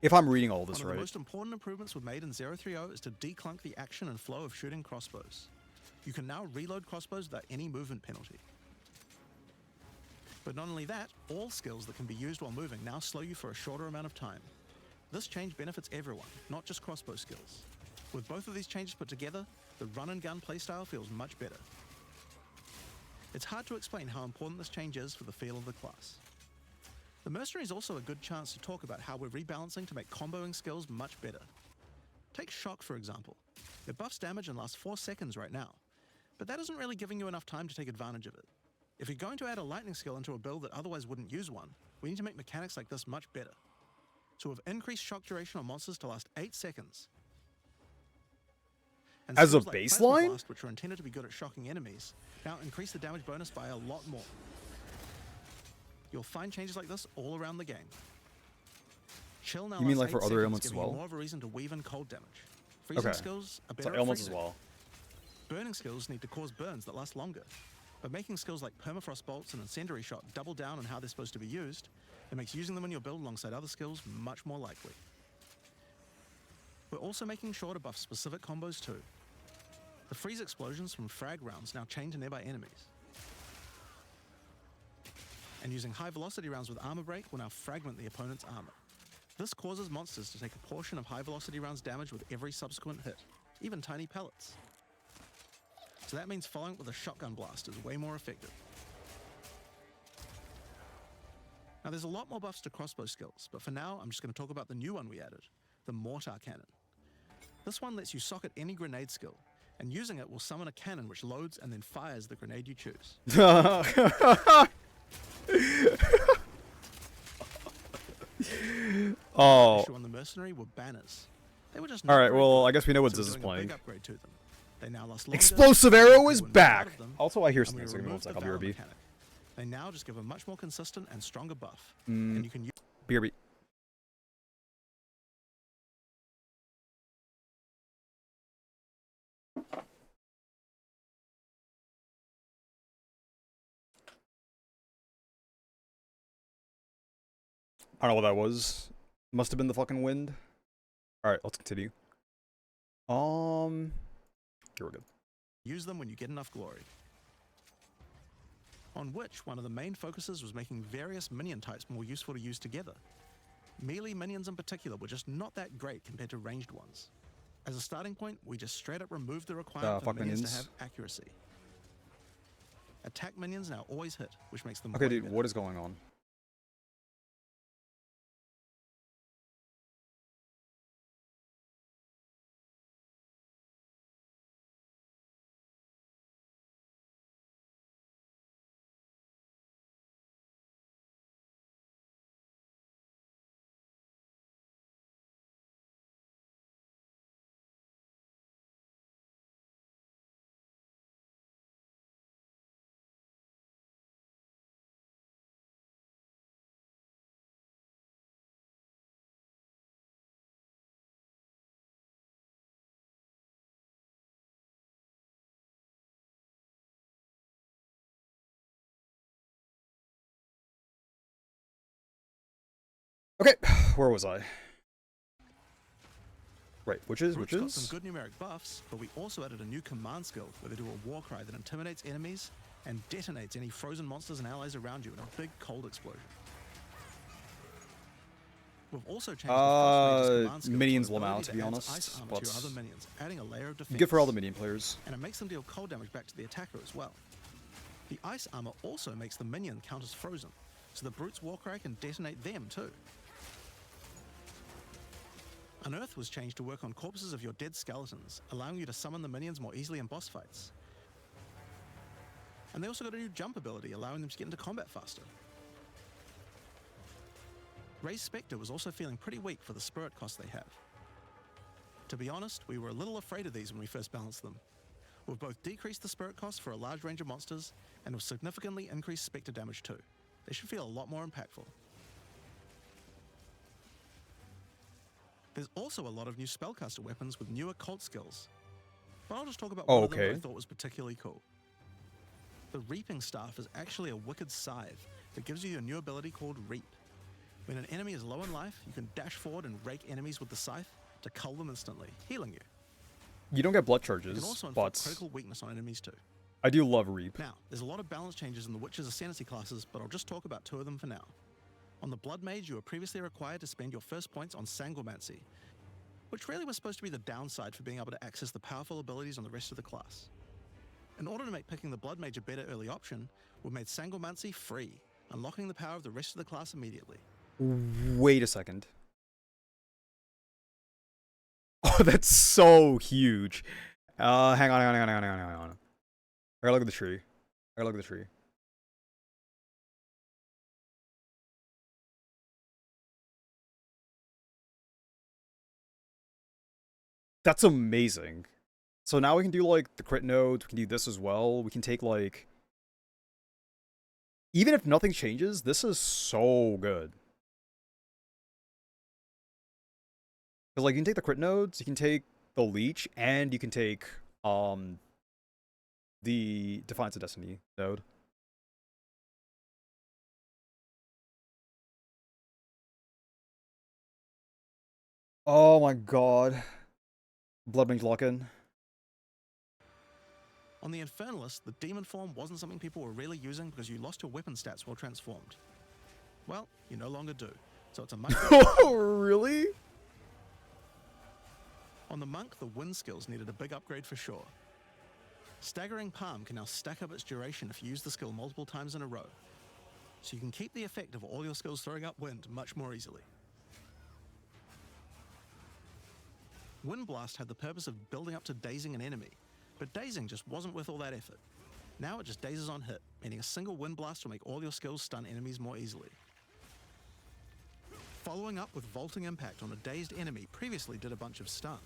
A: If I'm reading all this right.
B: One of the most important improvements we've made in 0.3.0 is to declunk the action and flow of shooting crossbows. You can now reload crossbows without any movement penalty. But not only that, all skills that can be used while moving now slow you for a shorter amount of time. This change benefits everyone, not just crossbow skills. With both of these changes put together, the run and gun playstyle feels much better. It's hard to explain how important this change is for the feel of the class. The Mercenary is also a good chance to talk about how we're rebalancing to make comboing skills much better. Take Shock, for example. It buffs damage and lasts 4 seconds right now. But that isn't really giving you enough time to take advantage of it. If you're going to add a lightning skill into a build that otherwise wouldn't use one, we need to make mechanics like this much better. So we've increased shock duration on monsters to last 8 seconds. And
A: As a
B: skills like Plasma
A: baseline?
B: Blast, which are intended to be good at shocking enemies, now increase the damage bonus by a lot more. You'll find changes like this all around the game. Chill now
A: You mean
B: lasts
A: like for
B: 8
A: other
B: seconds,
A: ailments as
B: giving you
A: well?
B: more of a reason to weave in cold damage. Freezing
A: Okay.
B: skills are
A: So
B: better at
A: ailments as
B: freezing.
A: well.
B: Burning skills need to cause burns that last longer. But making skills like Permafrost Bolts and Incendiary Shot double down on how they're supposed to be used, it makes using them in your build alongside other skills much more likely. We're also making sure to buff specific combos too. The freeze explosions from frag rounds now chain to nearby enemies. And using high velocity rounds with armor break will now fragment the opponent's armor. This causes monsters to take a portion of high velocity rounds damage with every subsequent hit, even tiny pellets. So that means following it with a shotgun blast is way more effective. Now there's a lot more buffs to crossbow skills, but for now I'm just going to talk about the new one we added, the Mortar Cannon. This one lets you socket any grenade skill, and using it will summon a cannon which loads and then fires the grenade you choose.
A: Oh.
B: Issue on the Mercenary were banners. They were just
A: All right.
B: not very
A: Well,
B: good,
A: I guess we know what
B: so
A: this
B: we're
A: is
B: doing a
A: playing.
B: big upgrade to them. They now last longer,
A: Explosive arrow is
B: people know
A: back.
B: of them,
A: Also, I hear
B: and we
A: sneezing. One
B: removed
A: sec.
B: the
A: I'll
B: Valor
A: BRB.
B: mechanic. They now just give a much more consistent and stronger buff, and you can use
A: BRB. I don't know what that was. Must have been the fucking wind. Alright, let's continue. Here we're good.
B: use them when you get enough glory. On which, one of the main focuses was making various minion types more useful to use together. Melee minions in particular were just not that great compared to ranged ones. As a starting point, we just straight up removed the requirement for
A: fuck
B: minions to
A: minions.
B: have accuracy. Attack minions now always hit, which makes them
A: Okay,
B: way
A: dude,
B: better.
A: what is going on? Okay, where was I? Right, witches,
B: Brutes got
A: witches.
B: some good numeric buffs, but we also added a new command skill where they do a war cry that intimidates enemies and detonates any frozen monsters and allies around you in a big cold explosion. We've also changed the Frost Mage's command skill
A: minions
B: to an
A: will
B: ability
A: now, to
B: that
A: be
B: adds
A: honest,
B: ice armor
A: but
B: to your other minions, adding a layer of defense.
A: Good for all the minion players.
B: And it makes them deal cold damage back to the attacker as well. The ice armor also makes the minion count as frozen, so the brute's war cry can detonate them too. Unearth was changed to work on corpses of your dead skeletons, allowing you to summon the minions more easily in boss fights. And they also got a new jump ability, allowing them to get into combat faster. Ray's Spectre was also feeling pretty weak for the spirit cost they have. To be honest, we were a little afraid of these when we first balanced them. We've both decreased the spirit cost for a large range of monsters, and have significantly increased Spectre damage too. They should feel a lot more impactful. There's also a lot of new spellcaster weapons with newer cult skills. But I'll just talk about one of them that I
A: Okay.
B: thought was particularly cool. The Reaping Staff is actually a wicked scythe that gives you a new ability called Reap. When an enemy is low in life, you can dash forward and rake enemies with the scythe to cull them instantly, healing you.
A: You don't get blood
B: You
A: charges,
B: can also inflict
A: but
B: critical weakness on enemies too.
A: I do love Reap.
B: Now, there's a lot of balance changes in the Witch's Ascendancy classes, but I'll just talk about 2 of them for now. On the Blood Mage, you were previously required to spend your first points on Sangomancy, which really was supposed to be the downside for being able to access the powerful abilities on the rest of the class. In order to make picking the Blood Mage a better early option, we've made Sangomancy free, unlocking the power of the rest of the class immediately.
A: Wait a second. Oh, that's so huge. Hang on. I gotta look at the tree. I gotta look at the tree. That's amazing. So now we can do like the crit nodes, we can do this as well. We can take like, even if nothing changes, this is so good. Because like you can take the crit nodes, you can take the leech, and you can take the Defiance of Destiny node. Oh my god. Bloodwing's lock-in.
B: On the Infernalist, the demon form wasn't something people were really using because you lost your weapon stats while transformed. Well, you no longer do, so it's a much better.
A: Oh, really?
B: On the Monk, the wind skills needed a big upgrade for sure. Staggering Palm can now stack up its duration if you use the skill multiple times in a row, so you can keep the effect of all your skills throwing up wind much more easily. Wind Blast had the purpose of building up to dazing an enemy, but dazing just wasn't worth all that effort. Now it just dazes on hit, meaning a single Wind Blast will make all your skills stun enemies more easily. Following up with Vaulting Impact on a dazed enemy previously did a bunch of stun.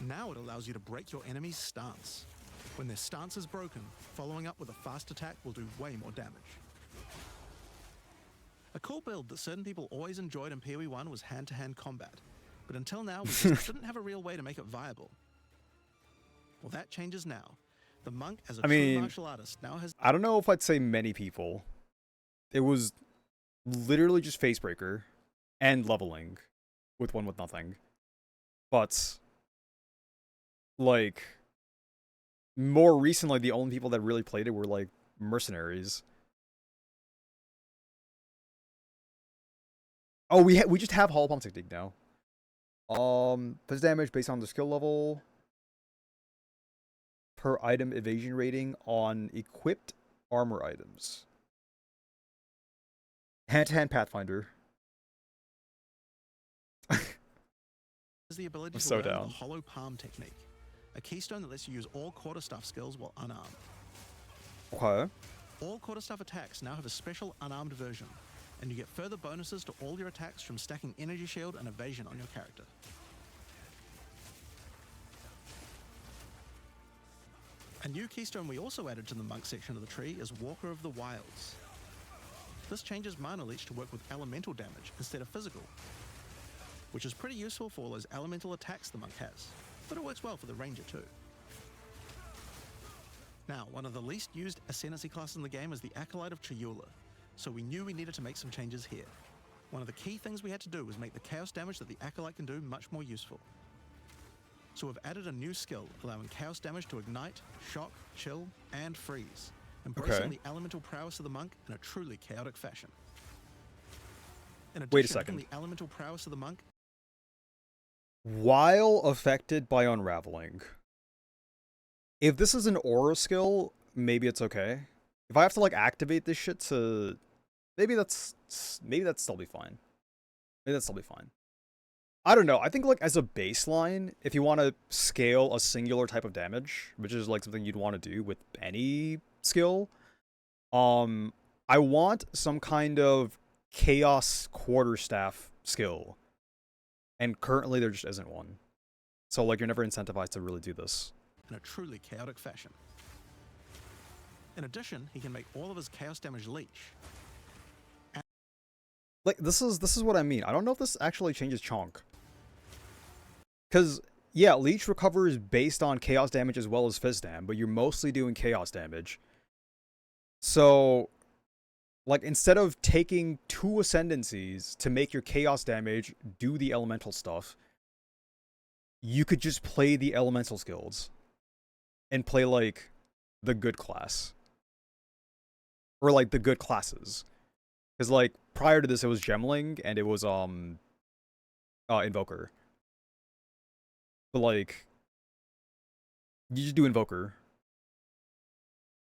B: Now it allows you to break your enemy's stance. When their stance is broken, following up with a fast attack will do way more damage. A cool build that certain people always enjoyed in PoE 1 was hand-to-hand combat, but until now we just didn't have a real way to make it viable. Well, that changes now. The Monk, as a true martial artist, now has...
A: I don't know if I'd say many people. It was literally just Facebreaker and leveling with one with nothing. But, like, more recently, the only people that really played it were, like, mercenaries. Oh, we just have Hollow Palm Technique now. Does damage based on the skill level. Per item evasion rating on equipped armor items. Hand-to-hand Pathfinder.
B: Has the ability to
A: so
B: learn
A: down.
B: the Hollow Palm Technique, a keystone that lets you use all quarterstaff skills while unarmed.
A: Okay.
B: All quarterstaff attacks now have a special unarmed version, and you get further bonuses to all your attacks from stacking energy shield and evasion on your character. A new keystone we also added to the Monk section of the tree is Walker of the Wilds. This changes Mana Leech to work with elemental damage instead of physical, which is pretty useful for all those elemental attacks the Monk has, but it works well for the Ranger too. Now, one of the least used Ascendancy classes in the game is the Acolyte of Chayula, so we knew we needed to make some changes here. One of the key things we had to do was make the chaos damage that the Acolyte can do much more useful. So we've added a new skill, allowing chaos damage to ignite, shock, chill, and freeze, embracing the elemental prowess of the Monk in a truly chaotic fashion. In addition,
A: Wait a second.
B: The elemental prowess of the Monk...
A: While affected by unraveling. If this is an aura skill, maybe it's okay. If I have to like activate this shit to, maybe that's still be fine. Maybe that's still be fine. I don't know. I think like as a baseline, if you want to scale a singular type of damage, which is like something you'd want to do with any skill, I want some kind of chaos quarterstaff skill. And currently there just isn't one. So like you're never incentivized to really do this.
B: In a truly chaotic fashion. In addition, he can make all of his chaos damage leech.
A: Like this is what I mean. I don't know if this actually changes Chonk. Cause yeah, leech recovers based on chaos damage as well as Fizdam, but you're mostly doing chaos damage. So like instead of taking 2 ascendancies to make your chaos damage do the elemental stuff, you could just play the elemental skills and play like the good class. Or like the good classes. Because like prior to this it was Gemling and it was Invoker. But like you just do Invoker.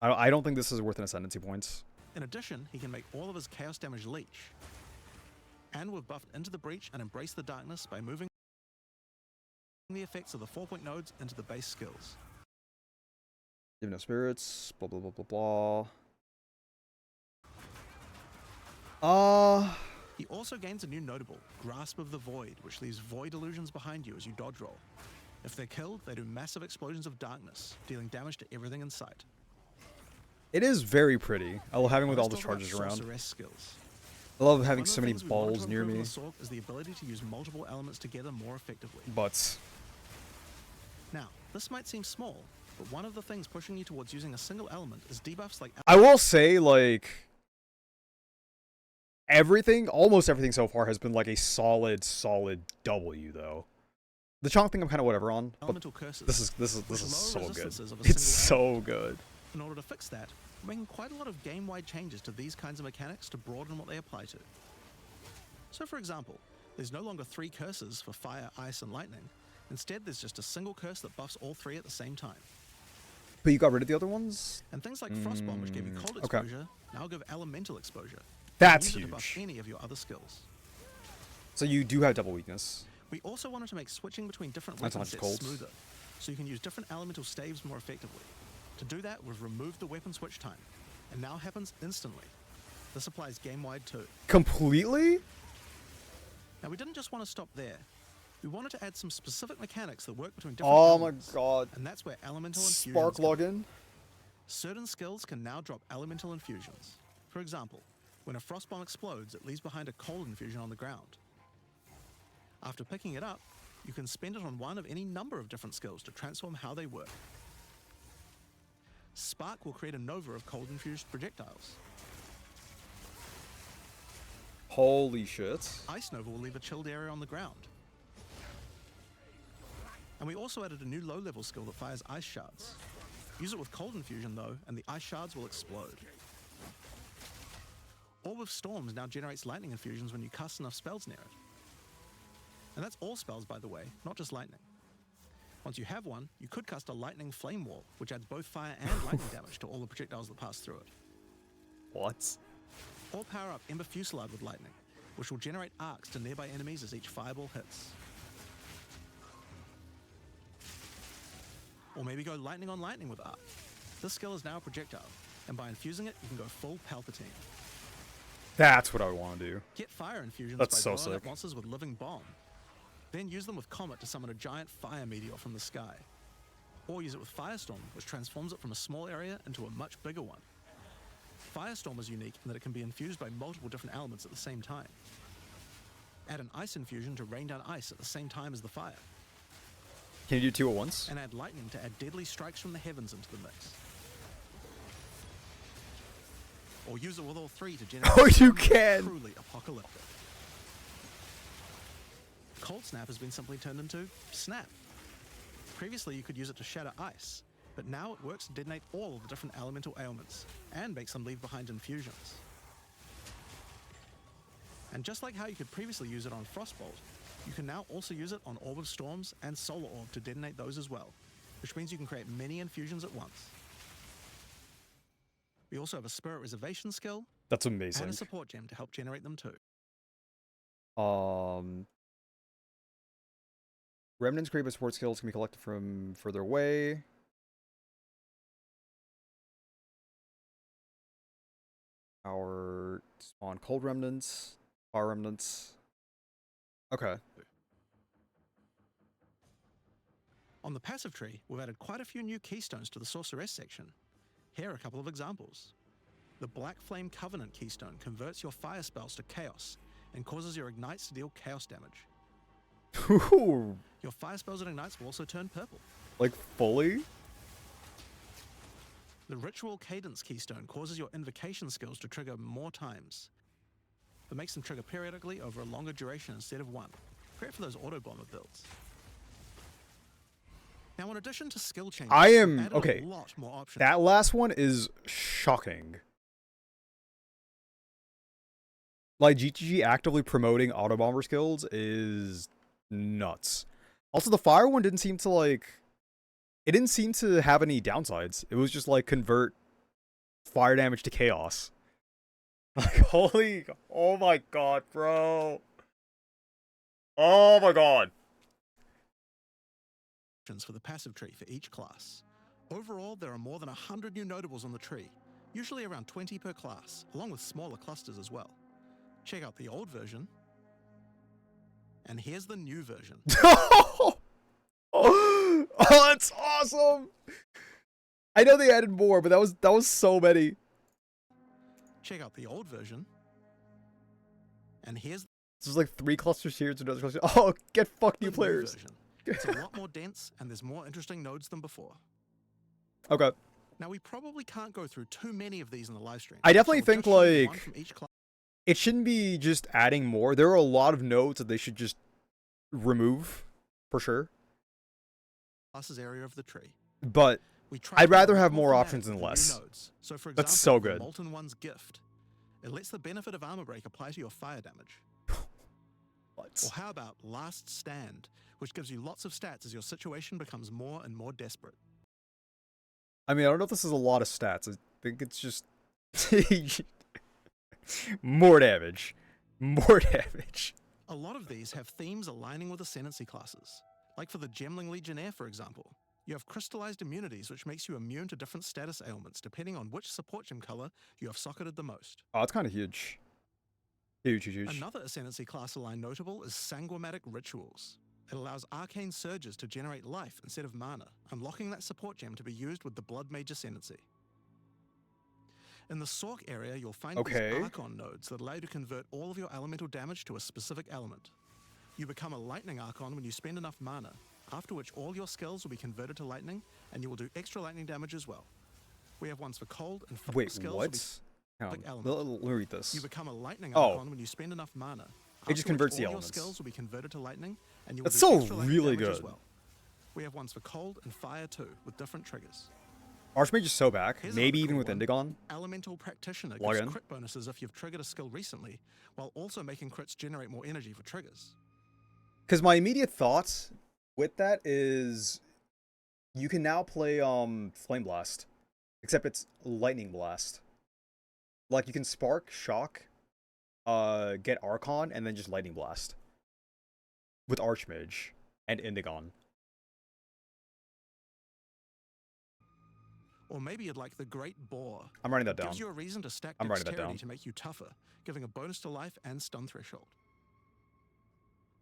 A: I don't think this is worth an ascendancy points.
B: In addition, he can make all of his chaos damage leech. And we've buffed Into the Breach and Embrace the Darkness by moving the effects of the 4-point nodes into the base skills.
A: Even no spirits. Blah blah blah blah blah.
B: He also gains a new notable, Grasp of the Void, which leaves void illusions behind you as you dodge roll. If they're killed, they do massive explosions of darkness, dealing damage to everything in sight.
A: It is very pretty. I love having with all the
B: Let's talk about
A: charges around.
B: sorceress skills.
A: I love
B: One
A: having
B: of the
A: so many
B: things we wanted
A: balls
B: to
A: near
B: improve
A: me.
B: on the Sorc is the ability to use multiple elements together more effectively.
A: But
B: Now, this might seem small, but one of the things pushing you towards using a single element is debuffs like
A: I will say, like, everything, almost everything so far has been like a solid W though. The chonk thing I'm kind of whatever on, but
B: elemental curses.
A: this is
B: which
A: so
B: lower
A: good.
B: resistances of a
A: It's
B: single
A: so good.
B: In order to fix that, we're making quite a lot of game-wide changes to these kinds of mechanics to broaden what they apply to. So for example, there's no longer 3 curses for fire, ice, and lightning. Instead, there's just a single curse that buffs all 3 at the same time.
A: But you got rid of the other ones?
B: And things like Frostbomb, which gave you cold
A: okay.
B: exposure, now give elemental exposure.
A: That's
B: Use it to buff
A: huge.
B: any of your other skills.
A: So you do have double weakness.
B: We also wanted to make switching between different
A: That's
B: weapon
A: not
B: sets
A: cold.
B: smoother, so you can use different elemental staves more effectively. To do that, we've removed the weapon switch time, and now happens instantly. This applies game-wide too.
A: Completely?
B: Now we didn't just want to stop there. We wanted to add some specific mechanics that work between different
A: Oh my
B: elements,
A: god.
B: and that's where elemental infusions
A: Spark
B: come in.
A: login?
B: Certain skills can now drop elemental infusions. For example, when a frostbomb explodes, it leaves behind a cold infusion on the ground. After picking it up, you can spend it on one of any number of different skills to transform how they work. Spark will create a nova of cold infused projectiles.
A: Holy shit.
B: Ice Nova will leave a chilled area on the ground. And we also added a new low-level skill that fires ice shards. Use it with cold infusion though, and the ice shards will explode. Orb of Storms now generates lightning infusions when you cast enough spells near it. And that's all spells, by the way, not just lightning. Once you have one, you could cast a lightning flame wall, which adds both fire and lightning damage to all the projectiles that pass through it.
A: What?
B: Or power up Ember Fusillade with lightning, which will generate arcs to nearby enemies as each fireball hits. Or maybe go lightning on lightning with arc. This skill is now a projectile, and by infusing it, you can go full Palpatine.
A: That's what I want to do.
B: Get fire infusions
A: That's
B: by
A: so
B: blowing up
A: sick.
B: monsters with living bomb. Then use them with Comet to summon a giant fire meteor from the sky. Or use it with Firestorm, which transforms it from a small area into a much bigger one. Firestorm is unique in that it can be infused by multiple different elements at the same time. Add an ice infusion to rain down ice at the same time as the fire.
A: Can you do 2 at once?
B: And add lightning to add deadly strikes from the heavens into the mix. Or use it with all 3 to generate
A: Oh, you
B: something
A: can!
B: truly apocalyptic. Cold Snap has been simply turned into Snap. Previously you could use it to shatter ice, but now it works to detonate all of the different elemental ailments, and makes them leave behind infusions. And just like how you could previously use it on Frostbolt, you can now also use it on Orb of Storms and Solar Orb to detonate those as well, which means you can create many infusions at once. We also have a Spirit Reservation skill,
A: That's
B: and
A: amazing.
B: a support gem to help generate them too.
A: Remnants created by support skills can be collected from further away. Our spawn cold remnants, fire remnants. Okay.
B: On the passive tree, we've added quite a few new keystones to the Sorceress section. Here are a couple of examples. The Black Flame Covenant keystone converts your fire spells to chaos and causes your ignites to deal chaos damage.
A: Ooh,
B: Your fire spells and ignites will also turn purple.
A: like fully?
B: The Ritual Cadence keystone causes your invocation skills to trigger more times, but makes them trigger periodically over a longer duration instead of one. Great for those auto bomber builds. Now, in addition to skill changes,
A: I
B: we've
A: am-
B: added
A: okay,
B: a lot more options.
A: That last one is shocking. Like, GTG actively promoting auto bomber skills is nuts. Also, the fire one didn't seem to, like... It didn't seem to have any downsides. It was just, like, convert fire damage to chaos. Like, holy... Oh my god, bro. Oh my god.
B: For the passive tree for each class. Overall, there are more than 100 new notables on the tree, usually around 20 per class, along with smaller clusters as well. Check out the old version, and here's the new version.
A: Oh, that's awesome! I know they added more, but that was so many.
B: Check out the old version, and here's
A: There's like 3 clusters here, it's another cluster. Oh, get fucked, new
B: the
A: players.
B: version. It's a lot more dense, and there's more interesting nodes than before.
A: Okay.
B: Now, we probably can't go through too many of these in the live stream.
A: I definitely
B: so we'll
A: think,
B: just show you one
A: like,
B: from each
A: it shouldn't be just adding more. There are a lot of nodes that they should just remove, for sure.
B: class's area of the tree.
A: But
B: We tried
A: I'd
B: to make
A: rather
B: it
A: have
B: more
A: more
B: thematic
A: options than
B: with the new
A: less.
B: nodes. So, for example,
A: That's so
B: the
A: good.
B: Molten One's Gift. It lets the benefit of armor break apply to your fire damage.
A: what?
B: Or how about Last Stand, which gives you lots of stats as your situation becomes more and more desperate.
A: I mean, I don't know if this is a lot of stats. I think it's just more damage. More damage.
B: A lot of these have themes aligning with ascendancy classes. Like for the Gemling Legionnaire, for example. You have crystallized immunities, which makes you immune to different status ailments depending on which support gem color you have socketed the most.
A: Oh, it's kind of huge. Huge.
B: Another ascendancy class aligned notable is Sanguimatic Rituals. It allows arcane surges to generate life instead of mana, unlocking that support gem to be used with the Blood Mage Ascendancy. In the Sork area, you'll find
A: Okay.
B: these Archon nodes that allow you to convert all of your elemental damage to a specific element. You become a Lightning Archon when you spend enough mana, after which all your skills will be converted to lightning, and you will do extra lightning damage as well. We have ones for cold and fire
A: Wait,
B: skills will be
A: what? Hang on.
B: element.
A: Let me read this.
B: You become a lightning
A: Oh.
B: Archon when you spend enough mana.
A: It just
B: after which
A: converts the
B: all
A: elements.
B: Your skills will be converted to lightning, and you will
A: That's
B: do
A: so
B: extra lightning
A: really
B: damage as
A: good.
B: well. We have ones for cold and fire too, with different triggers.
A: Archmage is so back.
B: Here's
A: Maybe
B: another
A: even
B: cool
A: with
B: one.
A: Indigon.
B: Elemental Practitioner
A: Log
B: gives
A: in.
B: crit bonuses if you've triggered a skill recently, while also making crits generate more energy for triggers.
A: Because my immediate thoughts with that is you can now play Flame Blast, except it's Lightning Blast. Like you can Spark, Shock, get Archon, and then just Lightning Blast with Archmage and Indigon.
B: Or maybe you'd like the Great Boar.
A: I'm writing that
B: It
A: down.
B: gives you a reason to stack
A: I'm writing that
B: dexterity
A: down.
B: to make you tougher, giving a bonus to life and stun threshold.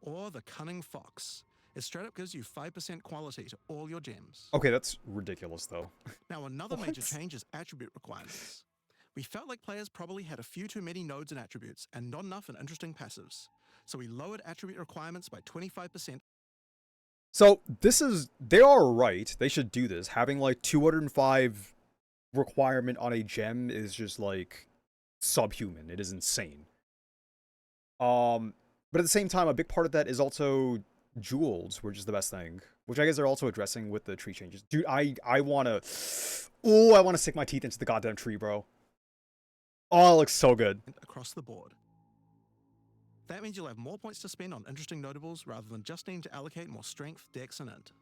B: Or the Cunning Fox. It straight up gives you 5% quality to all your gems.
A: Okay, that's ridiculous though.
B: Now, another major
A: What?
B: change is attribute requirements. We felt like players probably had a few too many nodes and attributes, and not enough in interesting passives. So we lowered attribute requirements by 25%.
A: So they are right. They should do this. Having like 205 requirement on a gem is just like subhuman. It is insane. But at the same time, a big part of that is also jewels, which is the best thing. Which I guess they're also addressing with the tree changes. Dude, I wanna stick my teeth into the goddamn tree, bro. Oh, it looks so good.
B: Across the board. That means you'll have more points to spend on interesting notables rather than just needing to allocate more strength, dex, and int.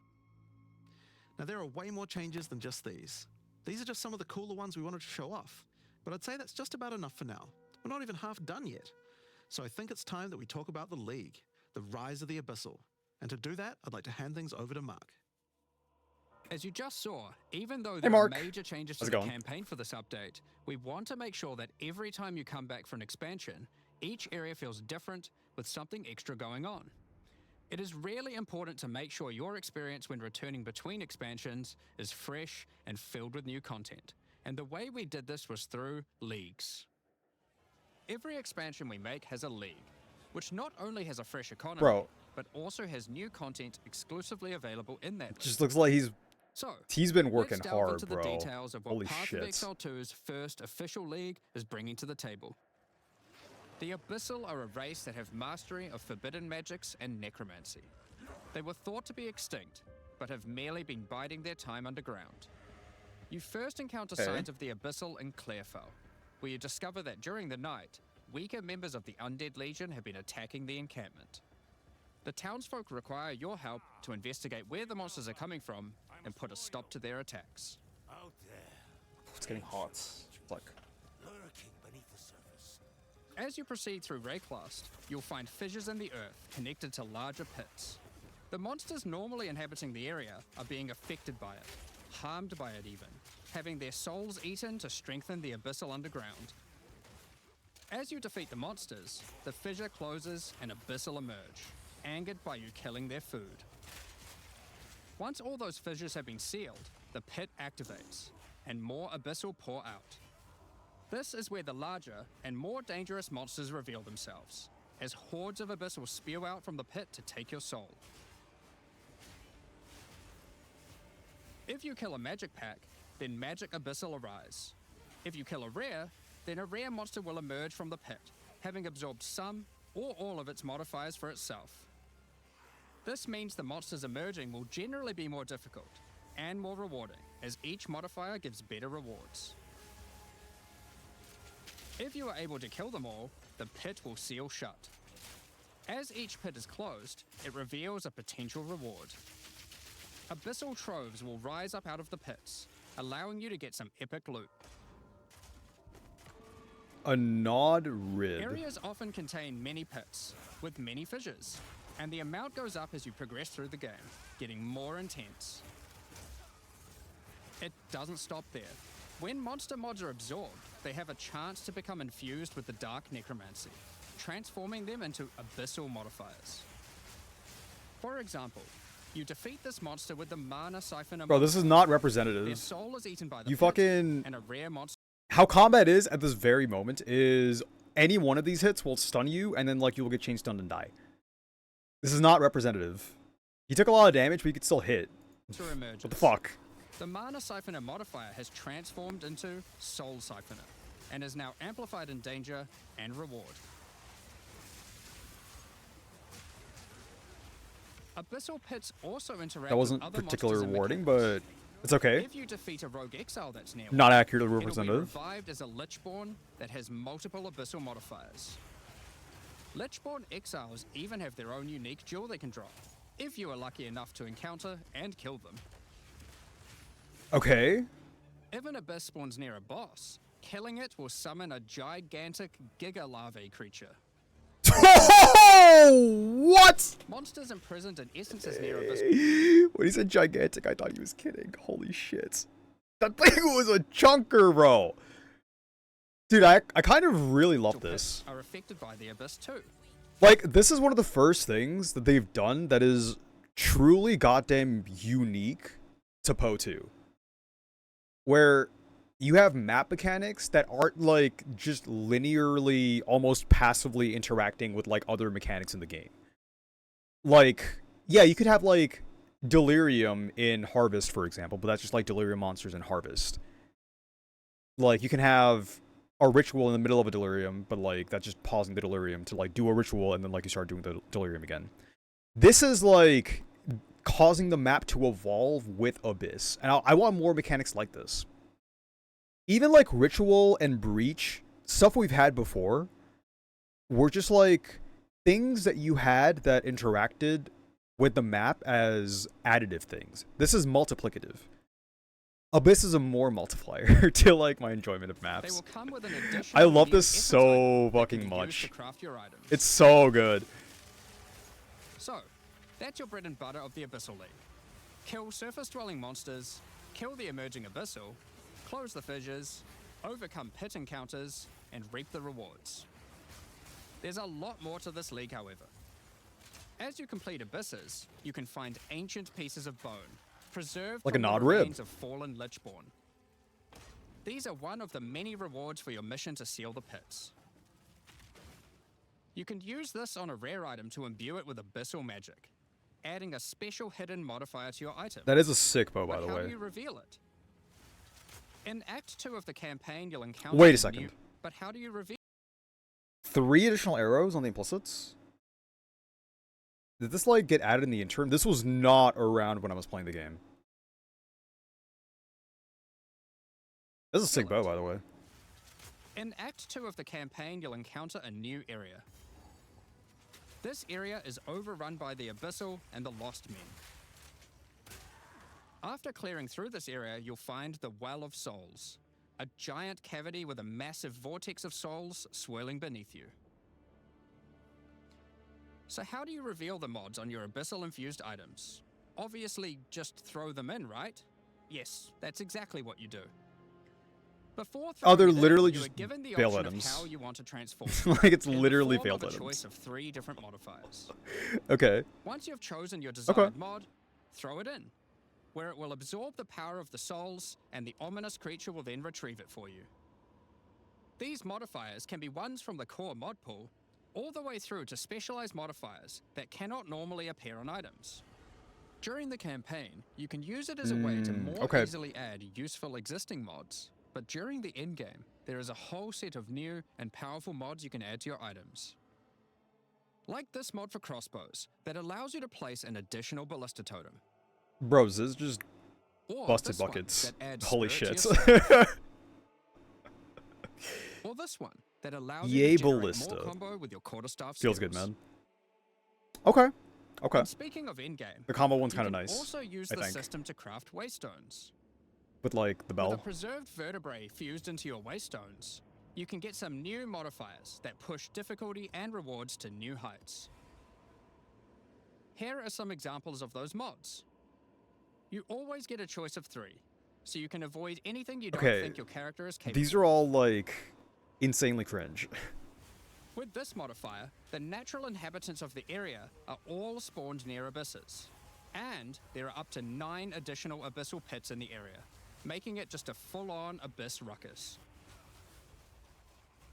B: Now there are way more changes than just these. These are just some of the cooler ones we wanted to show off, but I'd say that's just about enough for now. We're not even half done yet. So I think it's time that we talk about the League, the rise of the Abyssal. And to do that, I'd like to hand things over to Mark.
E: As you just saw, even though
A: Hey,
E: there
A: Mark.
E: are major changes to
A: How's it
E: the
A: going?
E: campaign for this update, we want to make sure that every time you come back for an expansion, each area feels different with something extra going on. It is really important to make sure your experience when returning between expansions is fresh and filled with new content. And the way we did this was through leagues. Every expansion we make has a league, which not only has a fresh economy,
A: Bro.
E: but also has new content exclusively available in that
A: It
E: league.
A: just looks like
E: So,
A: he's been working
E: let's delve
A: hard,
E: into the
A: bro.
E: details of what
A: Holy
E: Path
A: shit.
E: of Exile 2's first official league is bringing to the table. The Abyssal are a race that have mastery of forbidden magics and necromancy. They were thought to be extinct, but have merely been biding their time underground. You first encounter
A: Okay.
E: signs of the Abyssal in Clairfell, where you discover that during the night, weaker members of the Undead Legion have been attacking the encampment. The townsfolk require your help to investigate where the monsters are coming from and put a stop to their attacks.
C: Out there,
A: It's getting hot. It's like
C: lurking beneath the surface.
E: As you proceed through Rayclast, you'll find fissures in the earth connected to larger pits. The monsters normally inhabiting the area are being affected by it. harmed by it even, having their souls eaten to strengthen the abyssal underground. As you defeat the monsters, the fissure closes and abyssal emerge, angered by you killing their food. Once all those fissures have been sealed, the pit activates, and more abyssal pour out. This is where the larger and more dangerous monsters reveal themselves, as hordes of abyssal spew out from the pit to take your soul. If you kill a magic pack, then magic abyssal arise. If you kill a rare, then a rare monster will emerge from the pit, having absorbed some or all of its modifiers for itself. This means the monsters emerging will generally be more difficult and more rewarding, as each modifier gives better rewards. If you are able to kill them all, the pit will seal shut. As each pit is closed, it reveals a potential reward. Abyssal troves will rise up out of the pits, allowing you to get some epic loot.
A: A Nod Rib.
E: Areas often contain many pits, with many fissures, and the amount goes up as you progress through the game, getting more intense. It doesn't stop there. When monster mods are absorbed, they have a chance to become infused with the dark necromancy, transforming them into abyssal modifiers. For example, you defeat this monster with the mana siphoner.
A: Bro, this is not
E: Their
A: representative.
E: soul is eaten by the
A: You
E: pit,
A: fucking...
E: and a rare monster.
A: How combat is at this very moment is any one of these hits will stun you, and then like you will get chain stunned and die. This is not representative. He took a lot of damage, but he could still hit.
E: Emerges.
A: What the fuck?
E: The Mana Siphoner modifier has transformed into Soul Siphoner, and is now amplified in danger and reward. Abyssal pits also interact
A: That wasn't
E: with other
A: particularly
E: monsters and
A: rewarding,
E: mechanics.
A: but it's okay.
E: If you defeat a rogue exile that's near,
A: Not accurately
E: it'll be
A: representative.
E: revived as a Lichborn that has multiple abyssal modifiers. Lichborn exiles even have their own unique jewel they can drop, if you are lucky enough to encounter and kill them.
A: Okay.
E: If an abyss spawns near a boss, killing it will summon a gigantic Giga Larvae creature.
A: What?
E: Monsters imprisoned in essences near abyss.
A: When he said gigantic, I thought he was kidding. Holy shit. That thing was a chunker, bro. Dude, I kind of really love this.
E: Are affected by the abyss too.
A: Like, this is one of the first things that they've done that is truly goddamn unique to PoE 2. Where you have map mechanics that aren't, like, just linearly, almost passively interacting with, like, other mechanics in the game. Like, yeah, you could have, like, Delirium in Harvest, for example, but that's just, like, Delirium monsters in Harvest. Like, you can have a ritual in the middle of a Delirium, but, like, that's just pausing the Delirium to, like, do a ritual, and then, like, you start doing the Delirium again. This is, like, causing the map to evolve with Abyss, and I want more mechanics like this. Even, like, Ritual and Breach, stuff we've had before, were just, like, things that you had that interacted with the map as additive things. This is multiplicative. Abyss is a more multiplier to, like, my enjoyment of
E: They
A: maps.
E: will come with an additional
A: I love
E: new
A: this
E: essence
A: so
E: item that can
A: fucking
E: be used
A: much.
E: to craft your items.
A: It's so good.
E: So, that's your bread and butter of the Abyssal League. Kill surface-dwelling monsters, kill the emerging Abyssal, close the fissures, overcome pit encounters, and reap the rewards. There's a lot more to this league, however. As you complete Abysses, you can find ancient pieces of bone, preserved
A: Like a
E: from the
A: Nod Rib.
E: remains of fallen Lichborn. These are one of the many rewards for your mission to seal the pits. You can use this on a rare item to imbue it with abyssal magic, adding a special hidden modifier to your item.
A: That is a sick bow, by
E: But
A: the
E: how
A: way.
E: do you reveal it? In Act 2 of the campaign, you'll encounter
A: Wait a
E: new-
A: second.
E: But how do you reveal
A: 3 additional arrows on the implicits? Did this, like, get added in the interim? This was not around when I was playing the game. This is a sick bow, by the way.
E: In Act 2 of the campaign, you'll encounter a new area. This area is overrun by the Abyssal and the Lost Men. After clearing through this area, you'll find the Well of Souls, a giant cavity with a massive vortex of souls swirling beneath you. So how do you reveal the mods on your Abyssal-infused items? Obviously, just throw them in, right? Yes, that's exactly what you do. Before
A: Oh, they're
E: throwing it in,
A: literally
E: you
A: just
E: are given the
A: failed
E: option of
A: items.
E: how you want to transform.
A: Like, it's
E: in the
A: literally
E: form of
A: failed
E: a choice
A: items.
E: of 3 different modifiers.
A: Okay.
E: Once you've chosen your desired mod, throw it in, where it will absorb the power of the souls, and the ominous creature will then retrieve it for you. These modifiers can be ones from the core mod pool, all the way through to specialized modifiers that cannot normally appear on items. During the campaign, you can use it as a way to more
A: okay.
E: easily add useful existing mods, but during the endgame, there is a whole set of new and powerful mods you can add to your items. Like this mod for crossbows that allows you to place an additional ballista totem.
A: Bros, this is just
E: Or
A: busted
E: this one
A: buckets.
E: that adds
A: Holy
E: spirit
A: shit.
E: to your staff. Or this one that allows
A: Yay,
E: you to generate
A: ballista.
E: more combo with your quarterstaff
A: Feels
E: skills.
A: good, man. Okay. Okay.
E: And speaking of endgame,
A: The combo one's
E: you
A: kind of
E: can
A: nice.
E: also use
A: I
E: the
A: think.
E: system to craft waystones.
A: With, like, the
E: With
A: bell.
E: a preserved vertebrae fused into your waystones, you can get some new modifiers that push difficulty and rewards to new heights. Here are some examples of those mods. You always get a choice of 3, so you can avoid anything you don't
A: Okay.
E: think your character is capable
A: These are all, like, insanely cringe.
E: With this modifier, the natural inhabitants of the area are all spawned near abysses. And there are up to 9 additional abyssal pits in the area, making it just a full-on abyss ruckus.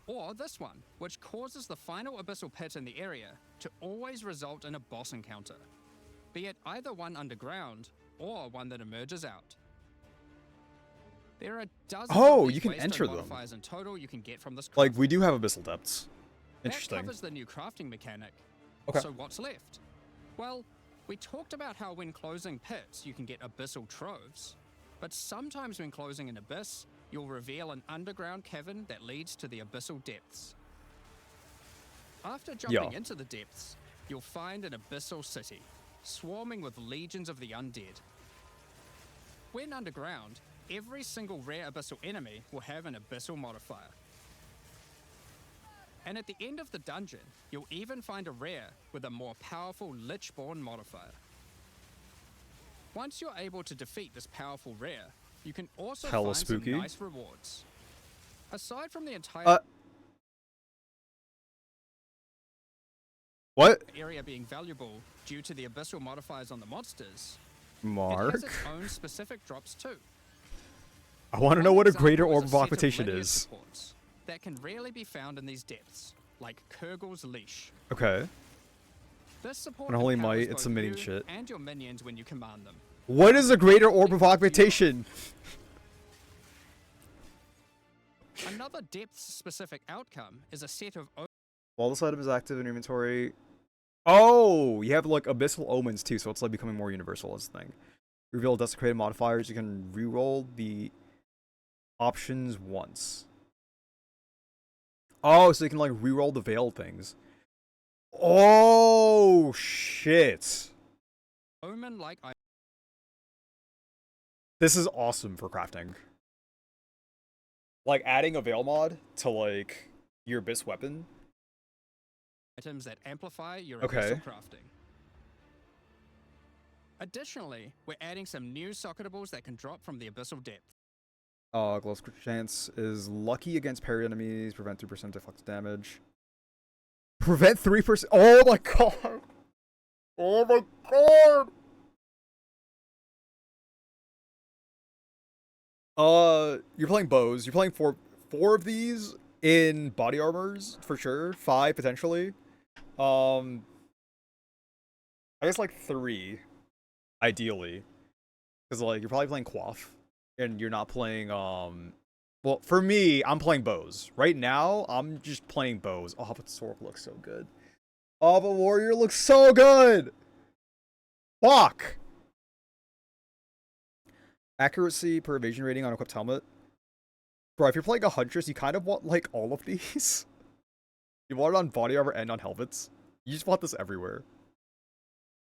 E: Or this one, which causes the final abyssal pit in the area to always result in a boss encounter, be it either one underground or one that emerges out. There are dozens
A: Oh,
E: of these
A: you can
E: waystone
A: enter them.
E: modifiers in total you can get from this
A: Like,
E: craft.
A: we do have abyssal depths.
E: That
A: Interesting.
E: covers the new crafting mechanic.
A: Okay.
E: So what's left? Well, we talked about how when closing pits, you can get abyssal troves. But sometimes when closing an abyss, you'll reveal an underground cavern that leads to the abyssal depths. After jumping into the depths, you'll find an abyssal city, swarming with legions of the undead. When underground, every single rare abyssal enemy will have an abyssal modifier. And at the end of the dungeon, you'll even find a rare with a more powerful Lichborn modifier. Once you're able to defeat this powerful rare, you can also
A: Hella
E: find
A: spooky.
E: some nice rewards. Aside from the entire
A: What?
E: area being valuable due to the abyssal modifiers on the monsters, it
A: Mark?
E: has its own specific drops too.
A: I want to
E: One
A: know what a
E: example
A: greater
E: is
A: orb
E: a
A: of
E: set of
A: augmentation
E: linear
A: is.
E: supports that can rarely be found in these depths, like Kurgel's Leash.
A: Okay.
E: This support
A: An holy
E: empowers
A: might, it's
E: both
A: a minion
E: you
A: shit.
E: and your minions when you command them.
A: What is a greater orb of augmentation?
E: Another depth-specific outcome is a set of
A: While this item is active in your inventory. Oh, you have like abyssal omens too, so it's like becoming more universal as a thing. Reveal desecrated modifiers. You can reroll the options once. Oh, so you can like reroll the veiled things. Oh shit!
E: omen-like
A: This is awesome for crafting. Like adding a veil mod to like your abyss weapon.
E: items that amplify your
A: Okay.
E: abyssal crafting. Additionally, we're adding some new socketables that can drop from the abyssal depth.
A: Glow's crit chance is lucky against parry enemies, prevent 3% deflected damage. Prevent 3%. Oh my god! Oh my god! You're playing bows. You're playing four of these in body armors for sure. 5 potentially. I guess like 3, ideally, because like you're probably playing Quaff, and you're not playing Well, for me, I'm playing bows right now. I'm just playing bows. Oh, but Sword looks so good. Oh, but Warrior looks so good. Fuck. Accuracy per evasion rating on equipped helmet. Bro, if you're playing a Huntress, you kind of want, like, all of these. You want it on body armor and on helmets. You just want this everywhere.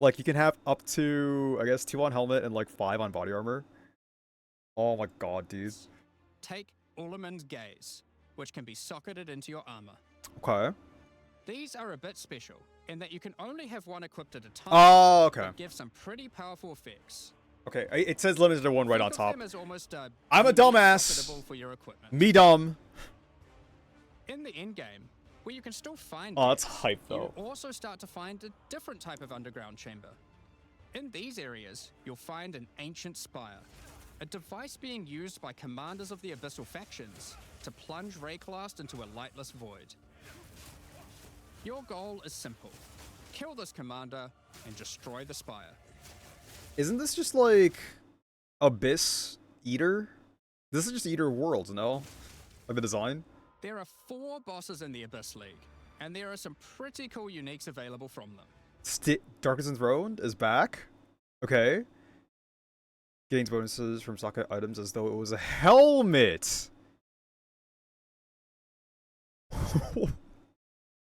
A: Like, you can have up to, I guess, 2 on helmet and, like, 5 on body armor. Oh my god, dude.
E: Take Ullaman's Gaze, which can be socketed into your armor.
A: Okay.
E: These are a bit special, in that you can only have one equipped at a time,
A: Oh, okay.
E: but give some pretty powerful effects.
A: Okay, it says limited to one right on
E: Think of
A: top.
E: them as almost
A: I'm a
E: unique
A: dumbass.
E: socketable for your equipment.
A: Me dumb.
E: In the end game, where you can still find
A: Oh, that's
E: depths,
A: hype though.
E: you also start to find a different type of underground chamber. In these areas, you'll find an ancient spire, a device being used by commanders of the abyssal factions to plunge Rayclast into a lightless void. Your goal is simple: kill this commander and destroy the spire.
A: Isn't this just like Abyss Eater? This is just Eater of Worlds, no? Like the design?
E: There are 4 bosses in the Abyss League, and there are some pretty cool uniques available from them.
A: Darkest Enthroned is back. Okay. Gains bonuses from socket items as though it was a helmet.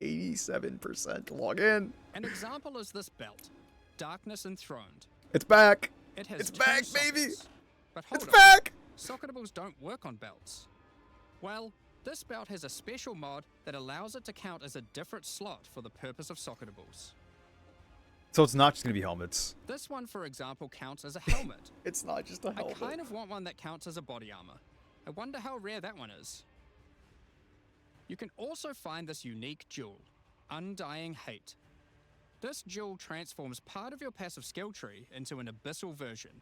A: 87% login.
E: An example is this belt, Darkness Enthroned.
A: It's back.
E: It has
A: It's
E: 2
A: back, baby.
E: sockets. But hold
A: It's
E: on,
A: back.
E: socketables don't work on belts. Well, this belt has a special mod that allows it to count as a different slot for the purpose of socketables.
A: So it's not just gonna be helmets.
E: This one, for example, counts as a helmet.
A: It's not just a
E: I
A: helmet.
E: kind of want one that counts as a body armor. I wonder how rare that one is. You can also find this unique jewel, Undying Hate. This jewel transforms part of your passive skill tree into an abyssal version,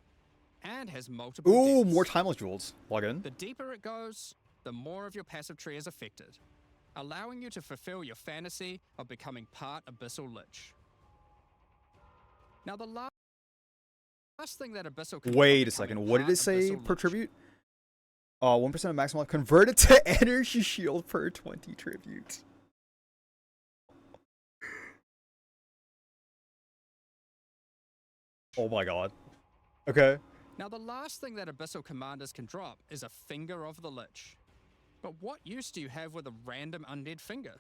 E: and has multiple
A: Ooh,
E: depths.
A: more timeless jewels. Log in.
E: The deeper it goes, the more of your passive tree is affected, allowing you to fulfill your fantasy of becoming part Abyssal Lich. Now the last thing that Abyssal can
A: Wait a
E: becoming
A: second. What did
E: part
A: it say
E: Abyssal
A: per
E: Lich.
A: tribute? 1% of maximum life converted to energy shield per 20 tribute. Oh my god. Okay.
E: Now the last thing that Abyssal commanders can drop is a Finger of the Lich. But what use do you have with a random undead finger?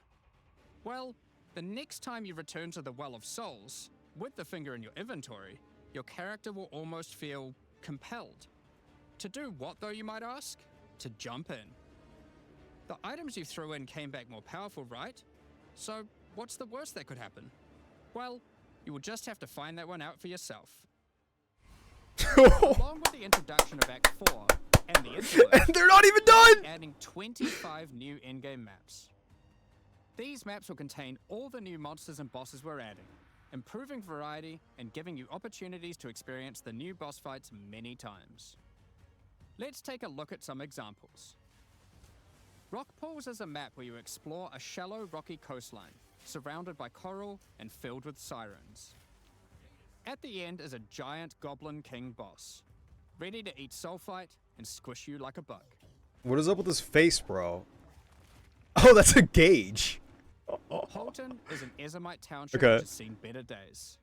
E: Well, the next time you return to the Well of Souls, with the finger in your inventory, your character will almost feel compelled. To do what though, you might ask? To jump in. The items you threw in came back more powerful, right? So what's the worst that could happen? Well, you will just have to find that one out for yourself. Along with the introduction of Act 4 and the interlude,
A: And they're not even done!
E: adding 25 new in-game maps. These maps will contain all the new monsters and bosses we're adding, improving variety and giving you opportunities to experience the new boss fights many times. Let's take a look at some examples. Rock Pools is a map where you explore a shallow rocky coastline, surrounded by coral and filled with sirens. At the end is a giant Goblin King boss, ready to eat sulfite and squish you like a bug.
A: What is up with his face, bro? Oh, that's a gauge.
E: Holton is an Ezomite township
A: Okay.
E: which has seen better days.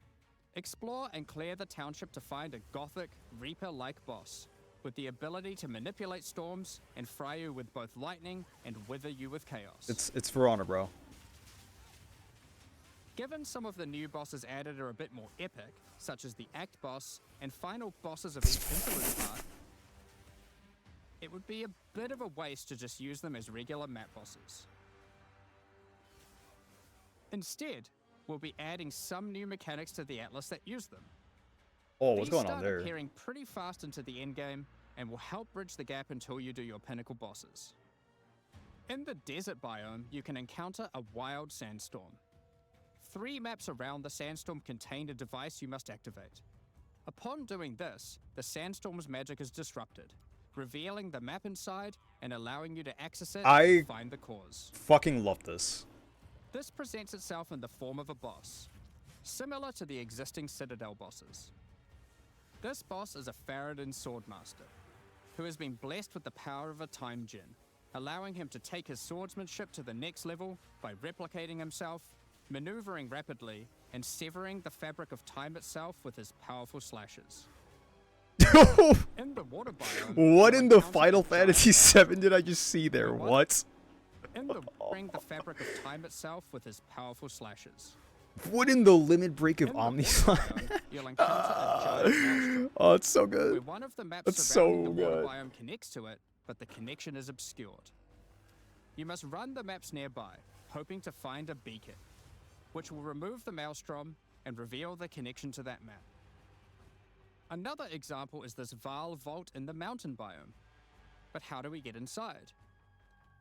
E: Explore and clear the township to find a gothic, Reaper-like boss, with the ability to manipulate storms and fry you with both lightning and wither you with chaos.
A: It's for honor, bro.
E: Given some of the new bosses added are a bit more epic, such as the Act boss and final bosses of each interlude part, it would be a bit of a waste to just use them as regular map bosses. Instead, we'll be adding some new mechanics to the Atlas that use them.
A: Oh, what's
E: These
A: going on
E: start
A: there?
E: appearing pretty fast into the endgame and will help bridge the gap until you do your pinnacle bosses. In the desert biome, you can encounter a wild sandstorm. 3 maps around the sandstorm contain a device you must activate. Upon doing this, the sandstorm's magic is disrupted, revealing the map inside and allowing you to access it and find the cause.
A: Fucking love this.
E: This presents itself in the form of a boss, similar to the existing Citadel bosses. This boss is a Faradin Swordmaster, who has been blessed with the power of a Time Djinn, allowing him to take his swordsmanship to the next level by replicating himself, maneuvering rapidly, and severing the fabric of time itself with his powerful slashes. In the water biome,
A: What
E: you'll
A: in the
E: encounter
A: Final
E: a giant
A: Fantasy
E: alligator.
A: VII did I just see there?
E: What?
A: What?
E: In the ring the fabric of time itself with his powerful slashes.
A: What in the limit break of
E: In the water
A: Omnislime?
E: biome, you'll encounter a giant maelstrom,
A: Oh, it's so
E: where
A: good.
E: one of the maps
A: That's
E: surrounding
A: so
E: the water
A: good.
E: biome connects to it, but the connection is obscured. You must run the maps nearby, hoping to find a beacon, which will remove the maelstrom and reveal the connection to that map. Another example is this Val vault in the mountain biome. But how do we get inside?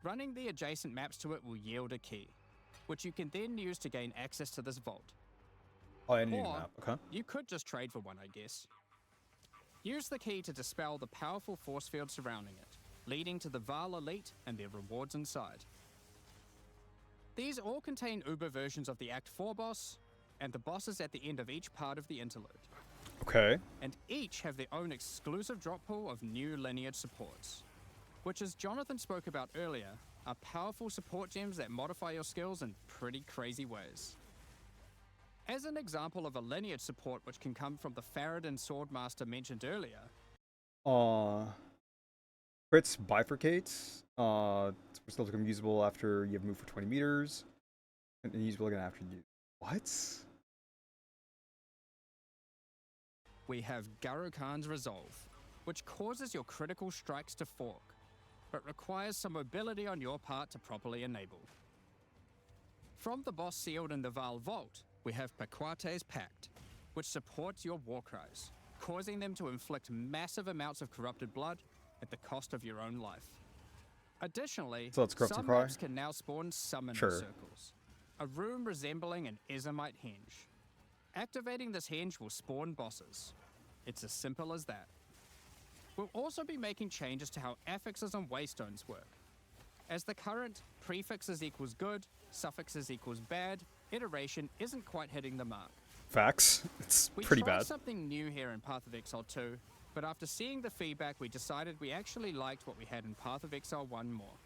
E: Running the adjacent maps to it will yield a key, which you can then use to gain access to this vault.
A: Oh, I need a
E: Or
A: map. Okay.
E: you could just trade for one, I guess. Use the key to dispel the powerful force field surrounding it, leading to the Val Elite and their rewards inside. These all contain Uber versions of the Act 4 boss, and the bosses at the end of each part of the interlude.
A: Okay.
E: And each have their own exclusive drop pool of new lineage supports, which, as Jonathan spoke about earlier, are powerful support gems that modify your skills in pretty crazy ways. As an example of a lineage support which can come from the Faradin Swordmaster mentioned earlier,
A: Crits bifurcates. Still become usable after you have moved for 20 meters. And usable again after you. What?
E: we have Garukan's Resolve, which causes your critical strikes to fork, but requires some mobility on your part to properly enable. From the boss sealed in the Val Vault, we have Paquate's Pact, which supports your war cries, causing them to inflict massive amounts of corrupted blood at the cost of your own life. Additionally,
A: So that's Corrupted
E: some
A: Cry?
E: maps can now spawn summoner
A: Sure.
E: circles, a room resembling an Ezomite henge. Activating this henge will spawn bosses. It's as simple as that. We'll also be making changes to how affixes and waystones work. As the current prefixes equals good, suffixes equals bad iteration isn't quite hitting the mark.
A: Facts. It's
E: We
A: pretty
E: tried
A: bad.
E: something new here in Path of Exile 2, but after seeing the feedback we decided we actually liked what we had in Path of Exile 1 more.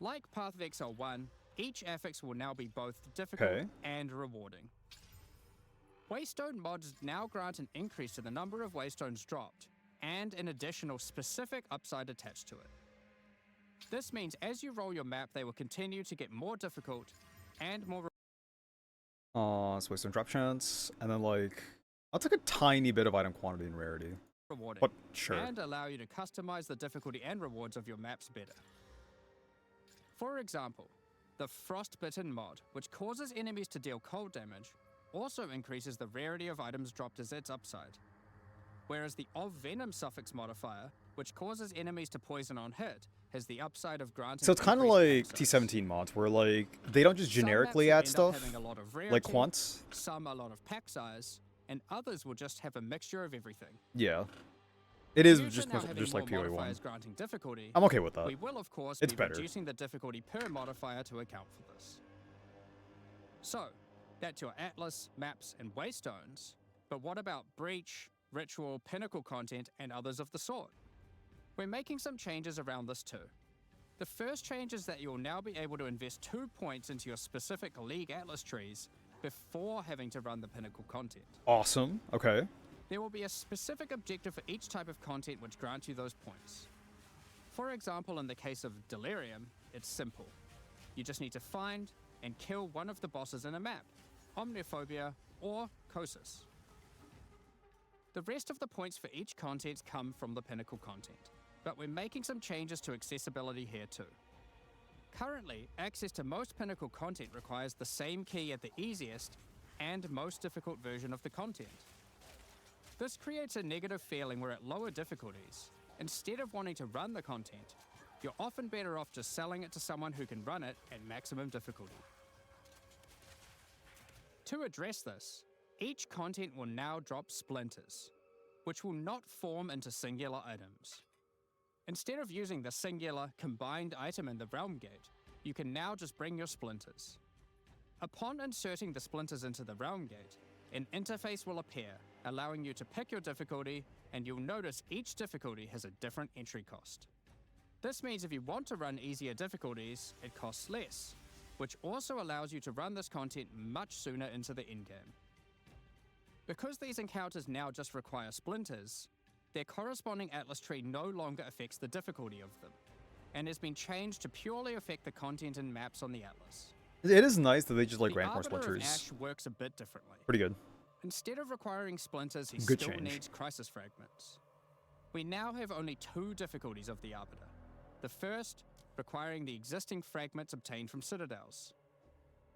E: Like Path of Exile 1, each affix will now be both difficult
A: Okay.
E: and rewarding. Waystone mods now grant an increase to the number of waystones dropped, and an additional specific upside attached to it. This means as you roll your map, they will continue to get more difficult and more
A: So waste on drop chance, and then like I'll take a tiny bit of item quantity and rarity,
E: rewarding,
A: but sure.
E: and allow you to customize the difficulty and rewards of your maps better. For example, the Frostbitten mod, which causes enemies to deal cold damage, also increases the rarity of items dropped as its upside. Whereas the Of Venom suffix modifier, which causes enemies to poison on hit, has the upside of granting.
A: So it's kind of like
E: increased access.
A: T17 mods, where like they don't just
E: Some maps
A: generically
E: will
A: add
E: end up
A: stuff
E: having a lot of
A: like
E: rarity,
A: quants.
E: some a lot of pack size, and others will just have a mixture of everything.
A: Yeah, it is
E: Due to
A: just
E: now having
A: just like
E: more
A: PoE1.
E: modifiers granting difficulty,
A: I'm okay with that.
E: we will of course
A: It's
E: be
A: better.
E: reducing the difficulty per modifier to account for this. So, that's your Atlas, maps, and waystones. But what about Breach, Ritual, Pinnacle content, and others of the sort? We're making some changes around this too. The first change is that you'll now be able to invest 2 points into your specific League Atlas trees before having to run the Pinnacle content.
A: Awesome. Okay.
E: There will be a specific objective for each type of content which grants you those points. For example, in the case of Delirium, it's simple. You just need to find and kill one of the bosses in a map, Omniophobia or Kosis. The rest of the points for each content come from the Pinnacle content, but we're making some changes to accessibility here too. Currently, access to most Pinnacle content requires the same key at the easiest and most difficult version of the content. This creates a negative feeling where at lower difficulties, instead of wanting to run the content, you're often better off just selling it to someone who can run it at maximum difficulty. To address this, each content will now drop splinters, which will not form into singular items. Instead of using the singular combined item in the Realm Gate, you can now just bring your splinters. Upon inserting the splinters into the Realm Gate, an interface will appear, allowing you to pick your difficulty, and you'll notice each difficulty has a different entry cost. This means if you want to run easier difficulties, it costs less, which also allows you to run this content much sooner into the endgame. Because these encounters now just require splinters, their corresponding Atlas tree no longer affects the difficulty of them, and has been changed to purely affect the content and maps on the Atlas.
A: It is nice that they just like
E: The
A: grant more
E: Arbiter of
A: splinters.
E: Ash works a bit differently.
A: Pretty good.
E: Instead of requiring splinters, he
A: Good
E: still
A: change.
E: needs crisis fragments. We now have only 2 difficulties of the Arbiter. The first, requiring the existing fragments obtained from citadels.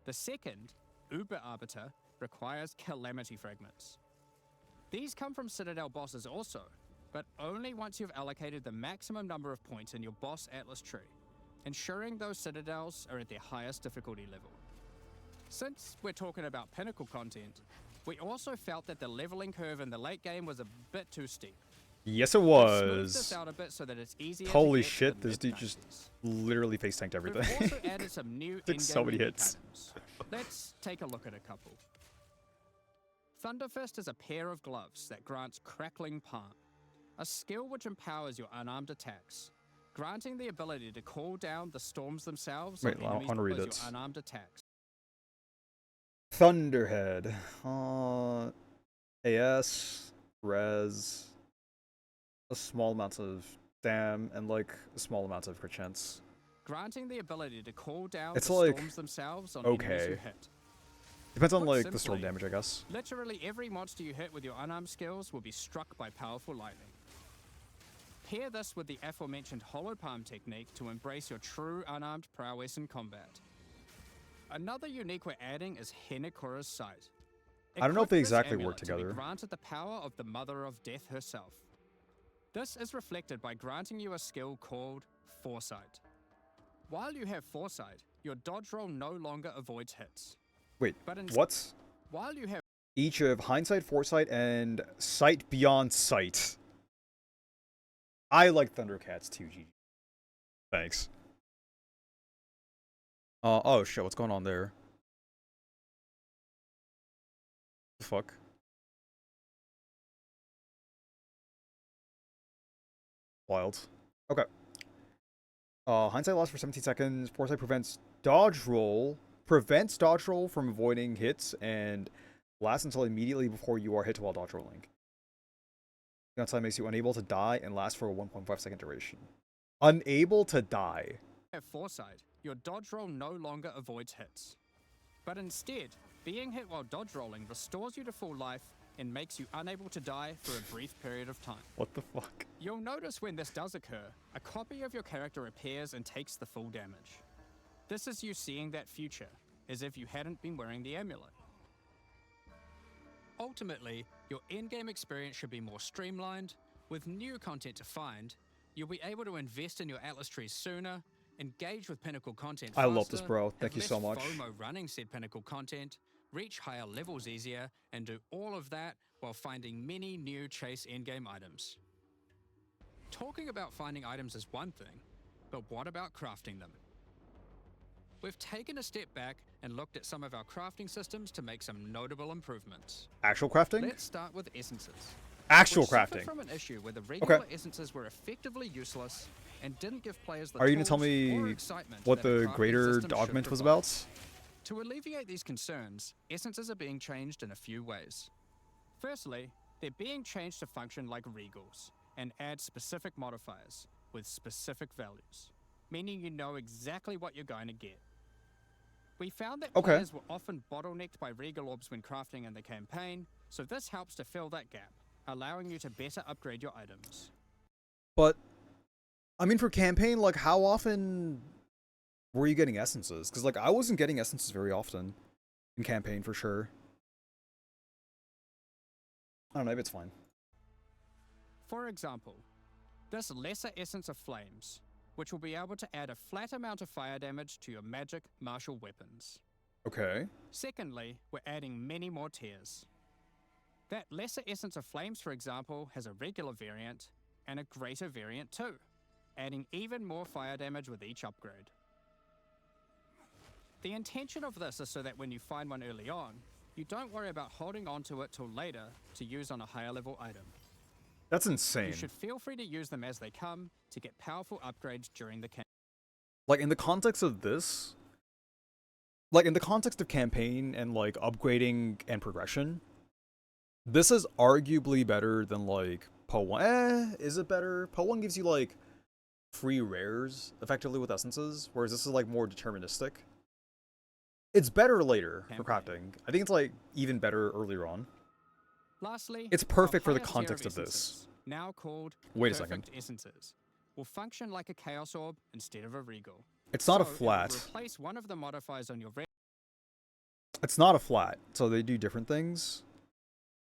E: The second, Uber Arbiter, requires calamity fragments. These come from Citadel bosses also, but only once you've allocated the maximum number of points in your boss atlas tree, ensuring those citadels are at their highest difficulty level. Since we're talking about pinnacle content, we also felt that the leveling curve in the late game was a bit too steep.
A: Yes, it
E: We've smoothed this
A: was.
E: out a bit so that it's easier to
A: Holy
E: get to
A: shit,
E: the
A: this dude
E: mid-90s.
A: just literally face tanked
E: We've
A: everything.
E: also added some new
A: Took so
E: in-game
A: many
E: unique
A: hits.
E: items. Let's take a look at a couple. Thunderfist is a pair of gloves that grants Crackling Palm, a skill which empowers your unarmed attacks, granting the ability to call down the storms themselves
A: Wait,
E: on
A: I
E: enemies
A: wanna read
E: with
A: it.
E: your unarmed attacks.
A: Thunderhead. AS, res, a small amount of dam, and like a small amount of crit chance.
E: Granting the ability to call down
A: It's
E: the
A: like,
E: storms themselves on enemies who
A: okay.
E: hit.
A: Depends on
E: Put
A: like the storm
E: simply,
A: damage, I guess.
E: Literally every monster you hit with your unarmed skills will be struck by powerful lightning. Pair this with the aforementioned Hollow Palm technique to embrace your true unarmed prowess in combat. Another unique we're adding is Henekura's Sight.
A: I don't know if
E: Equip
A: they
E: this
A: exactly
E: amulet
A: work
E: to be
A: together.
E: granted the power of the Mother of Death herself. This is reflected by granting you a skill called Foresight. While you have Foresight, your dodge roll no longer avoids hits.
A: Wait,
E: But
A: what?
E: While you have
A: Each of Hindsight, Foresight, and Sight Beyond Sight. I like Thundercats too, GG. Thanks. Oh shit, what's going on there? The fuck? Wild. Okay. Hindsight lasts for 17 seconds. Foresight prevents dodge roll from avoiding hits, and lasts until immediately before you are hit while dodge rolling. Downside makes you unable to die and lasts for a 1.5 second duration. Unable to die.
E: Foresight, your dodge roll no longer avoids hits. But instead, being hit while dodge rolling restores you to full life and makes you unable to die for a brief period of time.
A: What the fuck?
E: You'll notice when this does occur, a copy of your character appears and takes the full damage. This is you seeing that future, as if you hadn't been wearing the amulet. Ultimately, your in-game experience should be more streamlined. With new content to find, you'll be able to invest in your Atlas trees sooner, engage with pinnacle content faster,
A: I love this, bro. Thank
E: have
A: you so
E: less
A: much.
E: FOMO running said pinnacle content, reach higher levels easier, and do all of that while finding many new chase endgame items. Talking about finding items is one thing, but what about crafting them? We've taken a step back and looked at some of our crafting systems to make some notable improvements.
A: Actual crafting?
E: Let's start with essences.
A: Actual
E: which suffered
A: crafting.
E: from an issue where the regular
A: Okay.
E: essences were effectively useless and didn't give players the
A: Are you gonna
E: tools
A: tell
E: or
A: me
E: excitement
A: what
E: that a
A: the
E: crafting
A: greater
E: system should
A: augment was
E: provide.
A: about?
E: To alleviate these concerns, essences are being changed in a few ways. Firstly, they're being changed to function like regals and add specific modifiers with specific values, meaning you know exactly what you're going to get. We found that
A: Okay.
E: players were often bottlenecked by regal orbs when crafting in the campaign, so this helps to fill that gap, allowing you to better upgrade your items.
A: But, I mean, for campaign, like, how often were you getting essences? Because, like, I wasn't getting essences very often in campaign, for sure. I don't know, maybe it's fine.
E: For example, this Lesser Essence of Flames, which will be able to add a flat amount of fire damage to your magic martial weapons.
A: Okay.
E: Secondly, we're adding many more tiers. That Lesser Essence of Flames, for example, has a regular variant and a greater variant too, adding even more fire damage with each upgrade. The intention of this is so that when you find one early on, you don't worry about holding onto it till later to use on a higher level item.
A: That's insane.
E: You should feel free to use them as they come to get powerful upgrades during the campaign.
A: Like, in the context of this, like, in the context of campaign and, like, upgrading and progression, this is arguably better than, like, PoE. Is it better? PoE gives you, like, free rares, effectively, with essences, whereas this is, like, more deterministic. It's better later for crafting. I think it's, like, even better earlier on.
E: Lastly,
A: It's perfect
E: our
A: for the
E: highest tier
A: context of this.
E: essences, now called
A: Wait a
E: Perfect
A: second.
E: Essences, will function like a Chaos Orb instead of a Regal.
A: It's not a
E: So it will
A: flat.
E: replace one of the modifiers on your
A: It's not a flat, so they do different things.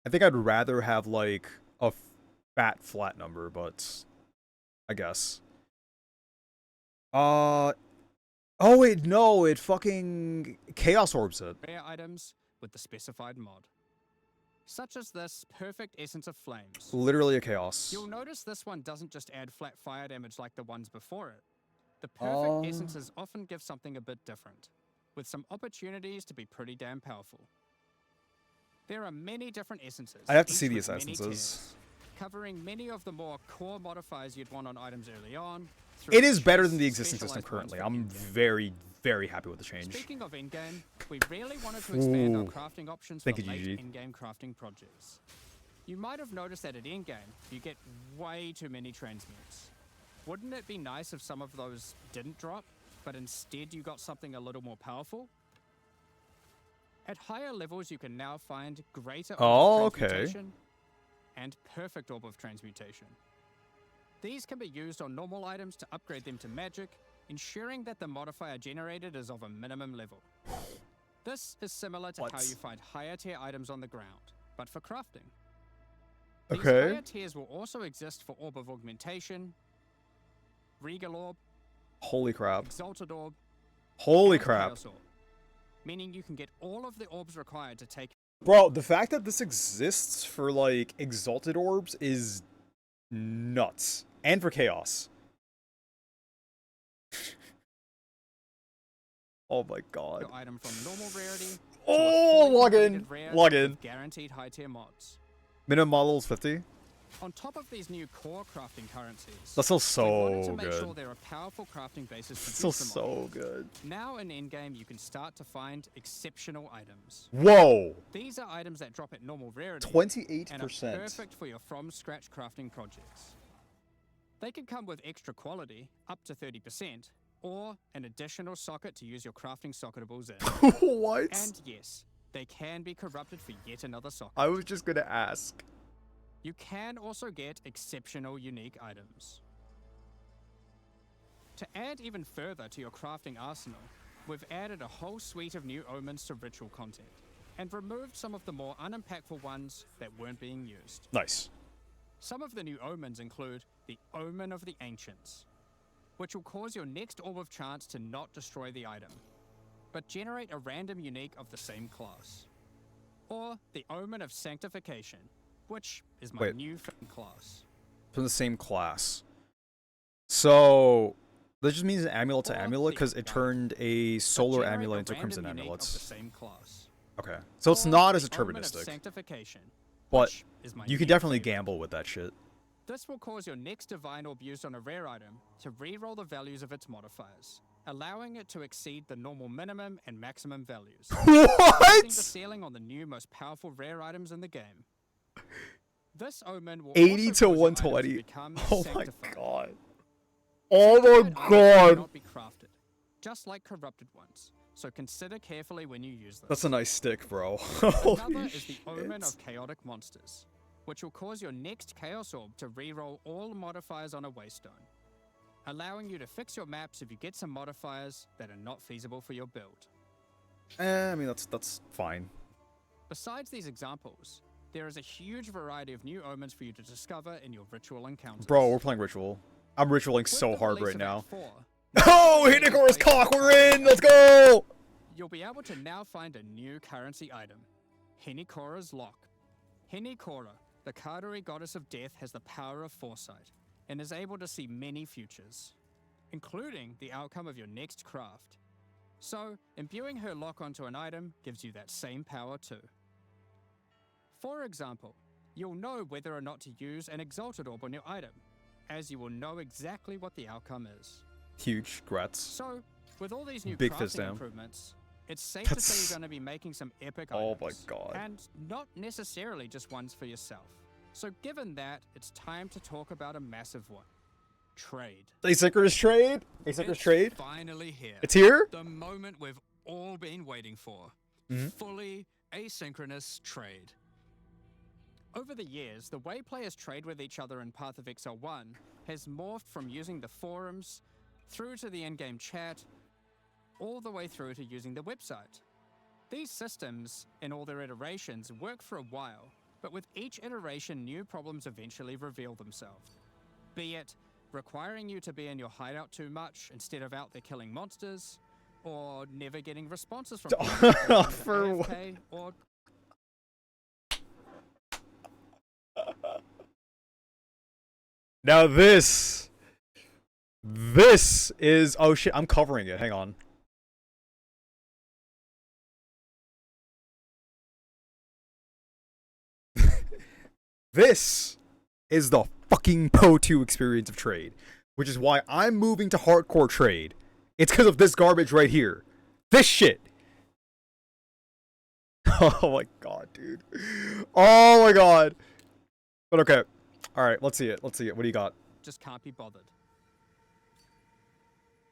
A: I think I'd rather have like a fat flat number, but I guess. Oh wait, no, it fucking Chaos Orbs it.
E: Rare items with the specified mod, such as this Perfect Essence of Flames.
A: Literally a Chaos.
E: You'll notice this one doesn't just add flat fire damage like the ones before it. The Perfect Essences often give something a bit different, with some opportunities to be pretty damn powerful. There are many different essences.
A: I have to
E: each
A: see these
E: with many
A: essences.
E: tiers, covering many of the more core modifiers you'd want on items early on.
A: It is better than
E: through
A: the existing system
E: specialized ones
A: currently.
E: for
A: I'm
E: in-game.
A: very, very happy with the change.
E: Speaking of in-game, we really wanted to expand our
A: Ooh.
E: crafting options
A: Thank
E: for
A: you,
E: late
A: GG.
E: in-game crafting projects. You might have noticed that at in-game, you get way too many transmutes. Wouldn't it be nice if some of those didn't drop, but instead you got something a little more powerful? At higher levels, you can now find greater
A: Oh,
E: orb of
A: okay.
E: transmutation and perfect orb of transmutation. These can be used on normal items to upgrade them to magic, ensuring that the modifier generated is of a minimum level. This is similar to how
A: What?
E: you find higher tier items on the ground, but for crafting. These
A: Okay.
E: higher tiers will also exist for Orb of Augmentation, Regal Orb,
A: Holy crap.
E: Exalted Orb,
A: Holy
E: and
A: crap.
E: Chaos Orb, meaning you can get all of the orbs required to take.
A: Bro, the fact that this exists for, like, Exalted Orbs is nuts. And for Chaos. Oh my god.
E: Your item from normal rarity. to a
A: Oh,
E: fully
A: log in.
E: completed rare
A: Log in.
E: with guaranteed high tier mods.
A: Minimum model is 50.
E: On top of these new core crafting currencies,
A: That feels
E: we wanted
A: so
E: to make sure
A: good.
E: there are powerful crafting bases to
A: That feels
E: use them on.
A: so good.
E: Now in in-game, you can start to find exceptional items.
A: Whoa.
E: These are items that drop at normal rarity and are
A: 28%.
E: perfect for your from-scratch crafting projects. They can come with extra quality, up to 30%, or an additional socket to use your crafting socketables in.
A: What?
E: And yes, they can be corrupted for yet another socket.
A: I was just gonna ask.
E: You can also get exceptional unique items. To add even further to your crafting arsenal, we've added a whole suite of new omens to ritual content, and removed some of the more unimpactful ones that weren't being used.
A: Nice.
E: Some of the new omens include the Omen of the Ancients, which will cause your next Orb of Chance to not destroy the item, but generate a random unique of the same class. Or the Omen of Sanctification, which is my
A: Wait.
E: new favorite class.
A: From the same class. So, that just means an amulet to
E: Or
A: amulet
E: the
A: because it
E: Guide,
A: turned a
E: but
A: solar
E: generate
A: amulet
E: a
A: into crimson
E: random unique of the
A: amulets.
E: same class.
A: Okay. So it's
E: Or
A: not as
E: the Omen of
A: deterministic.
E: Sanctification,
A: But
E: which is my
A: you can
E: new
A: definitely
E: favorite.
A: gamble with that shit.
E: This will cause your next Divine Orb used on a rare item to reroll the values of its modifiers, allowing it to exceed the normal minimum and maximum values. Raising the
A: What?
E: ceiling on the new most powerful rare items in the game. This omen will
A: 80
E: also
A: to
E: cause your items
A: 120.
E: become
A: Oh my
E: sanctified.
A: god. Oh my
E: Sanctified items
A: god.
E: cannot be crafted, just like corrupted ones. So consider carefully when you use them.
A: That's a nice stick, bro.
E: Another
A: Holy
E: is the Omen
A: shit.
E: of Chaotic Monsters, which will cause your next Chaos Orb to reroll all modifiers on a Waystone, allowing you to fix your maps if you get some modifiers that are not feasible for your build.
A: I mean, that's fine.
E: Besides these examples, there is a huge variety of new omens for you to discover in your ritual encounters.
A: Bro, we're playing Ritual. I'm ritualing
E: With
A: so
E: the
A: hard
E: release
A: right
E: of
A: now.
E: Act 4,
A: Oh, Hinicora's cock, we're in! Let's go!
E: you'll be able to now find a new currency item, Henikora's Lock. Henikora, the Karuri goddess of death, has the power of foresight and is able to see many futures, including the outcome of your next craft. So, imbuing her lock onto an item gives you that same power too. For example, you'll know whether or not to use an Exalted Orb on your item, as you will know exactly what the outcome is.
A: Huge, grats.
E: So, with all these new
A: Big fist
E: crafting
A: down.
E: improvements, it's safe to say
A: That's-
E: you're going to be making some epic
A: Oh
E: items.
A: my god.
E: And not necessarily just ones for yourself. So given that, it's time to talk about a massive one. Trade.
A: Asynchronous trade? Asynchronous
E: It's
A: trade?
E: finally here.
A: It's here?
E: The moment we've all been waiting for.
A: Mhm.
E: Fully asynchronous trade. Over the years, the way players trade with each other in Path of Exile 1 has morphed from using the forums, through to the in-game chat, all the way through to using the website. These systems, in all their iterations, work for a while, But with each iteration, new problems eventually reveal themselves. Be it requiring you to be in your hideout too much instead of out there killing monsters, or never getting responses from people
A: For what?
E: AFK, or
A: Now this is, oh shit, I'm covering it. Hang on. This is the fucking PoE2 experience of trade, which is why I'm moving to hardcore trade. It's because of this garbage right here. This shit. Oh my god, dude. Oh my god. But okay. Alright, let's see it. Let's see it. What do you got?
E: just can't be bothered.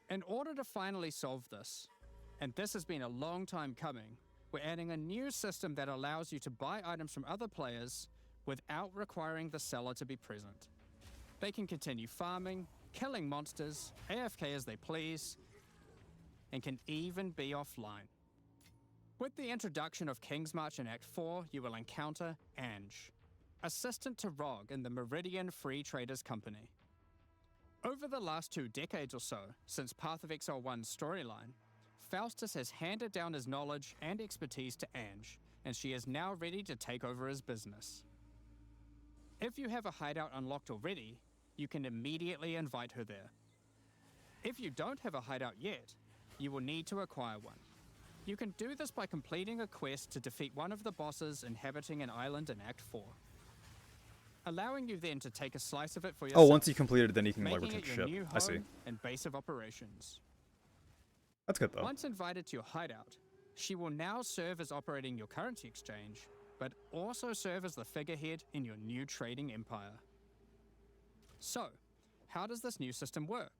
E: In order to finally solve this, and this has been a long time coming, we're adding a new system that allows you to buy items from other players without requiring the seller to be present. They can continue farming, killing monsters, AFK as they please, and can even be offline. With the introduction of King's March in Act 4, you will encounter Ange, assistant to Rog in the Meridian Free Traders Company. Over the last 2 decades or so, since Path of Exile 1's storyline, Faustus has handed down his knowledge and expertise to Ange, and she is now ready to take over his business. If you have a hideout unlocked already, you can immediately invite her there. If you don't have a hideout yet, you will need to acquire one. You can do this by completing a quest to defeat one of the bosses inhabiting an island in Act 4. Allowing you then to take a slice of it for yourself.
A: Oh, once you completed it, then you can like
E: making
A: return
E: it your
A: ship.
E: new
A: I see.
E: home and base of operations.
A: That's good though.
E: Once invited to your hideout, she will now serve as operating your currency exchange, but also serve as the figurehead in your new trading empire. So, how does this new system work?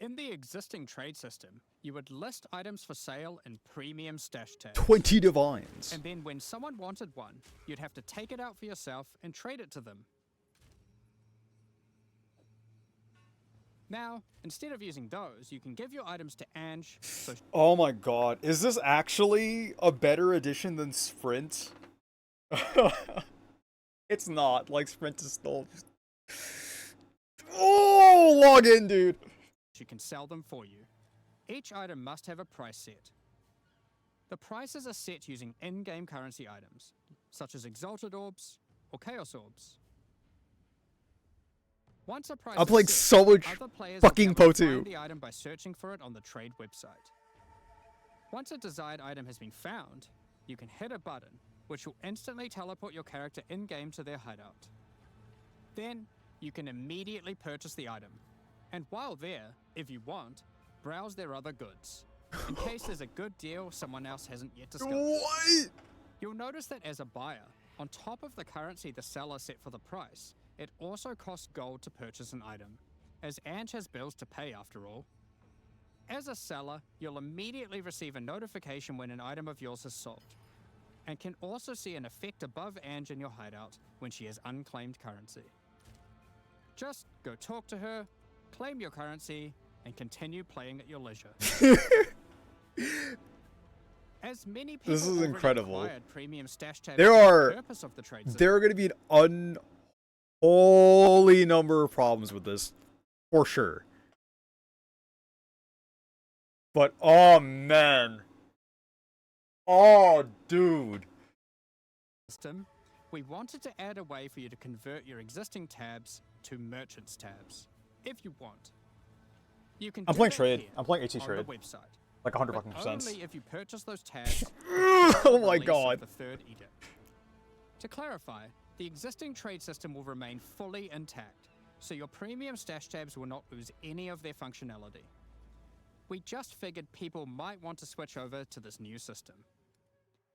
E: In the existing trade system, you would list items for sale in premium stash tabs.
A: 20 divines.
E: And then when someone wanted one, you'd have to take it out for yourself and trade it to them. Now, instead of using those, you can give your items to Ange, so
A: Oh my god. Is this actually a better edition than Sprint? It's not. Like, Sprint is still just... Oh, log in, dude.
E: she can sell them for you. Each item must have a price set. The prices are set using in-game currency items, such as Exalted Orbs or Chaos Orbs. Once a price
A: I'm
E: is
A: playing
E: set,
A: so much
E: other players
A: fucking
E: will be able to
A: PoE2.
E: find the item by searching for it on the trade website. Once a desired item has been found, you can hit a button, which will instantly teleport your character in-game to their hideout. Then, you can immediately purchase the item. And while there, if you want, browse their other goods, in case there's a good deal someone else hasn't yet discovered.
A: What?
E: You'll notice that as a buyer, on top of the currency the seller set for the price, it also costs gold to purchase an item, as Ange has bills to pay after all. As a seller, you'll immediately receive a notification when an item of yours is sold, and can also see an effect above Ange in your hideout when she has unclaimed currency. Just go talk to her, claim your currency, and continue playing at your leisure. As many people
A: This is
E: already
A: incredible.
E: acquired premium stash tabs
A: There
E: for the
A: are-
E: purpose of the trade system,
A: There are going to be an unholy number of problems with this, for sure. But, oh man. Oh, dude.
E: system, we wanted to add a way for you to convert your existing tabs to merchants tabs, if you want. You can
A: I'm
E: do
A: playing
E: that
A: trade.
E: here
A: I'm playing AT
E: on
A: trade.
E: the website,
A: Like 100
E: but
A: fucking percent.
E: only if you purchase those tabs.
A: Oh my
E: release of
A: god.
E: The third edict. To clarify, the existing trade system will remain fully intact, so your premium stash tabs will not lose any of their functionality. We just figured people might want to switch over to this new system.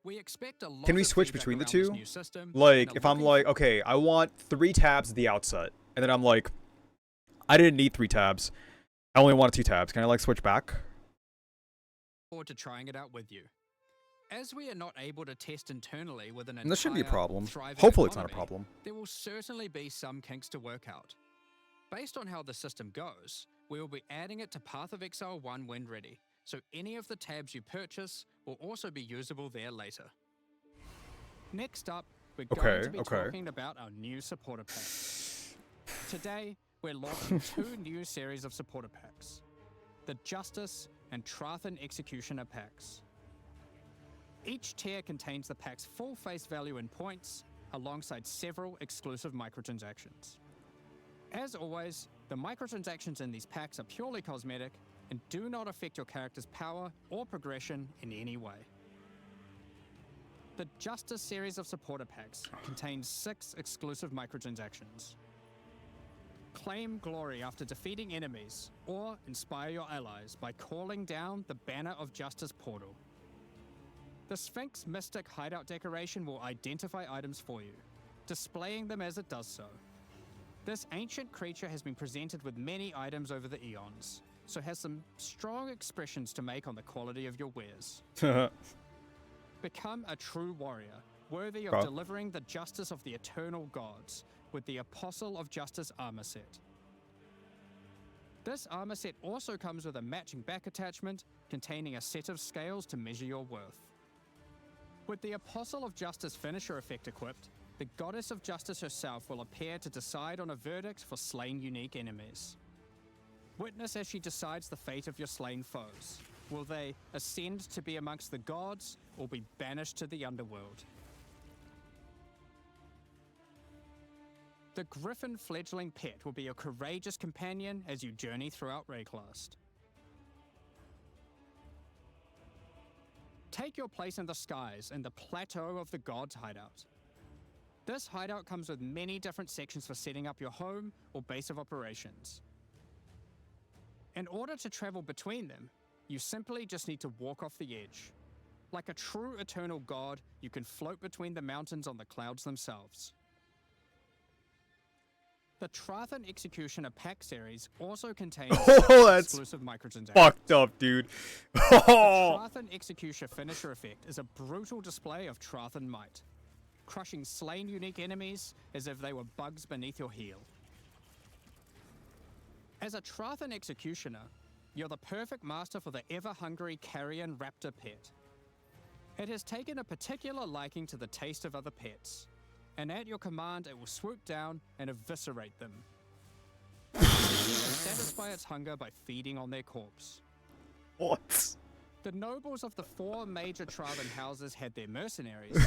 E: We expect a lot
A: Can we
E: of
A: switch
E: feedback
A: between the
E: around this
A: two?
E: new system,
A: Like,
E: and
A: if
E: are
A: I'm
E: looking
A: like, okay, I want 3 tabs at the outset, and then I'm like, I didn't need 3 tabs. I only wanted 2 tabs. Can I, like, switch back?
E: forward to trying it out with you. As we are not able to test internally with an
A: And this shouldn't be a
E: entire
A: problem.
E: thriving
A: Hopefully it's not a
E: economy,
A: problem.
E: there will certainly be some kinks to work out. Based on how the system goes, we will be adding it to Path of Exile 1 when ready, so any of the tabs you purchase will also be usable there later. Next up, we're going to
A: Okay,
E: be
A: okay.
E: talking about our new supporter packs. Today, we're launching 2 new series of supporter packs, the Justice and Trathan Executioner packs. Each tier contains the pack's full face value in points, alongside several exclusive microtransactions. As always, the microtransactions in these packs are purely cosmetic and do not affect your character's power or progression in any way. The Justice series of supporter packs contains 6 exclusive microtransactions. Claim glory after defeating enemies, or inspire your allies by calling down the Banner of Justice portal. The Sphinx Mystic hideout decoration will identify items for you, displaying them as it does so. This ancient creature has been presented with many items over the eons, so has some strong expressions to make on the quality of your wares. Become a true warrior, worthy of
A: Okay.
E: delivering the justice of the eternal gods, with the Apostle of Justice armor set. This armor set also comes with a matching back attachment containing a set of scales to measure your worth. With the Apostle of Justice finisher effect equipped, the Goddess of Justice herself will appear to decide on a verdict for slain unique enemies. Witness as she decides the fate of your slain foes. Will they ascend to be amongst the gods or be banished to the underworld? The Griffin fledgling pet will be your courageous companion as you journey throughout Rayclast. Take your place in the skies in the Plateau of the Gods hideout. This hideout comes with many different sections for setting up your home or base of operations. In order to travel between them, you simply just need to walk off the edge. Like a true eternal god, you can float between the mountains on the clouds themselves. The Trathan Executioner pack series also contains
A: Oh, that's
E: exclusive microtransactions.
A: Fucked up, dude.
E: The
A: Oh,
E: Trathan Executioner finisher effect is a brutal display of Trathan might, crushing slain unique enemies as if they were bugs beneath your heel. As a Trathan Executioner, you're the perfect master for the ever-hungry carrion raptor pet. It has taken a particular liking to the taste of other pets, and at your command it will swoop down and eviscerate them. And satisfy its hunger by feeding on their corpse.
A: what?
E: The nobles of the 4 major Trathan houses had their mercenaries,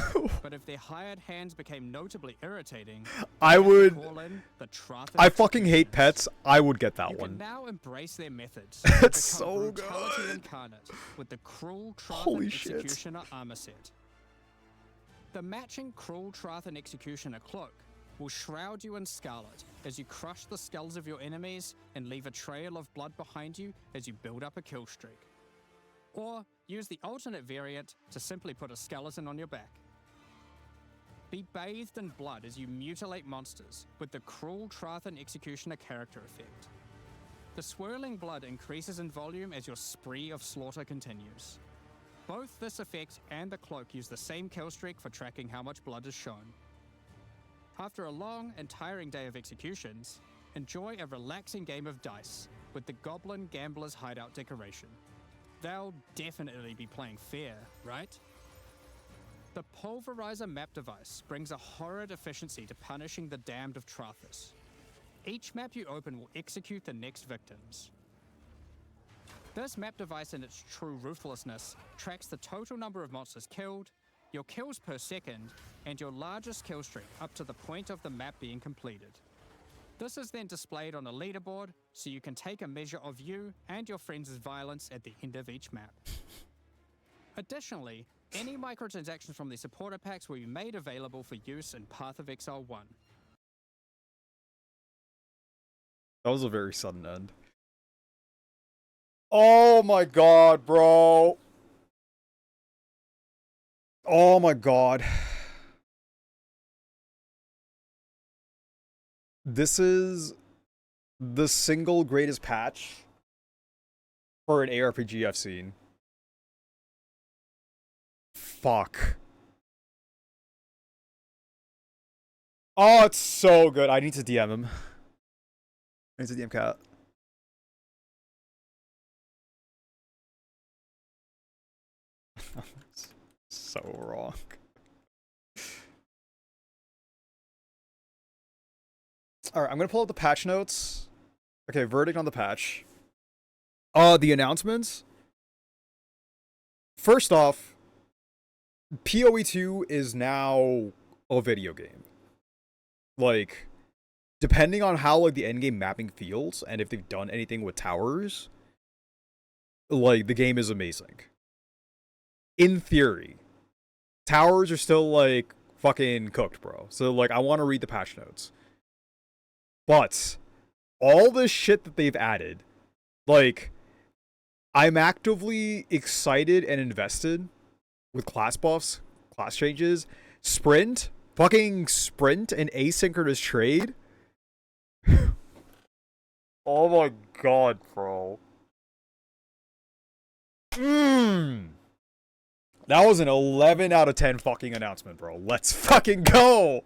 E: but if their hired hands became notably irritating,
A: I
E: they had to
A: would.
E: call in the Trathan
A: I fucking hate
E: executioners.
A: pets. I would get that
E: You can
A: one.
E: now embrace their methods.
A: It's
E: and become
A: so
E: brutality
A: good.
E: incarnate with the Cruel
A: Holy
E: Trathan
A: shit.
E: Executioner armor set. The matching Cruel Trathan Executioner cloak will shroud you in scarlet as you crush the skulls of your enemies and leave a trail of blood behind you as you build up a kill streak. Or use the alternate variant to simply put a skeleton on your back. Be bathed in blood as you mutilate monsters with the Cruel Trathan Executioner character effect. The swirling blood increases in volume as your spree of slaughter continues. Both this effect and the cloak use the same kill streak for tracking how much blood is shown. After a long and tiring day of executions, enjoy a relaxing game of dice with the Goblin Gambler's Hideout decoration. They'll definitely be playing fair, right? The Pulverizer map device brings a horrid efficiency to punishing the damned of Trathis. Each map you open will execute the next victims. This map device in its true ruthlessness tracks the total number of monsters killed, your kills per second, and your largest kill streak up to the point of the map being completed. This is then displayed on a leaderboard so you can take a measure of you and your friends' violence at the end of each map. Additionally, any microtransactions from the supporter packs will be made available for use in Path of Exile 1.
A: That was a very sudden end. Oh my god, bro. Oh my god. This is the single greatest patch for an ARPG I've seen. Fuck. Oh, it's so good. I need to DM him. I need to DM Cat. So wrong. Alright, I'm gonna pull up the patch notes. Okay, verdict on the patch. The announcements. First off, PoE 2 is now a video game. Like, depending on how like the endgame mapping feels, and if they've done anything with towers, like the game is amazing. In theory, towers are still like fucking cooked, bro. So like I want to read the patch notes. But all this shit that they've added, like I'm actively excited and invested with class buffs, class changes, fucking sprint and asynchronous trade. Oh my god, bro. That was an 11 out of 10 fucking announcement, bro. Let's fucking go.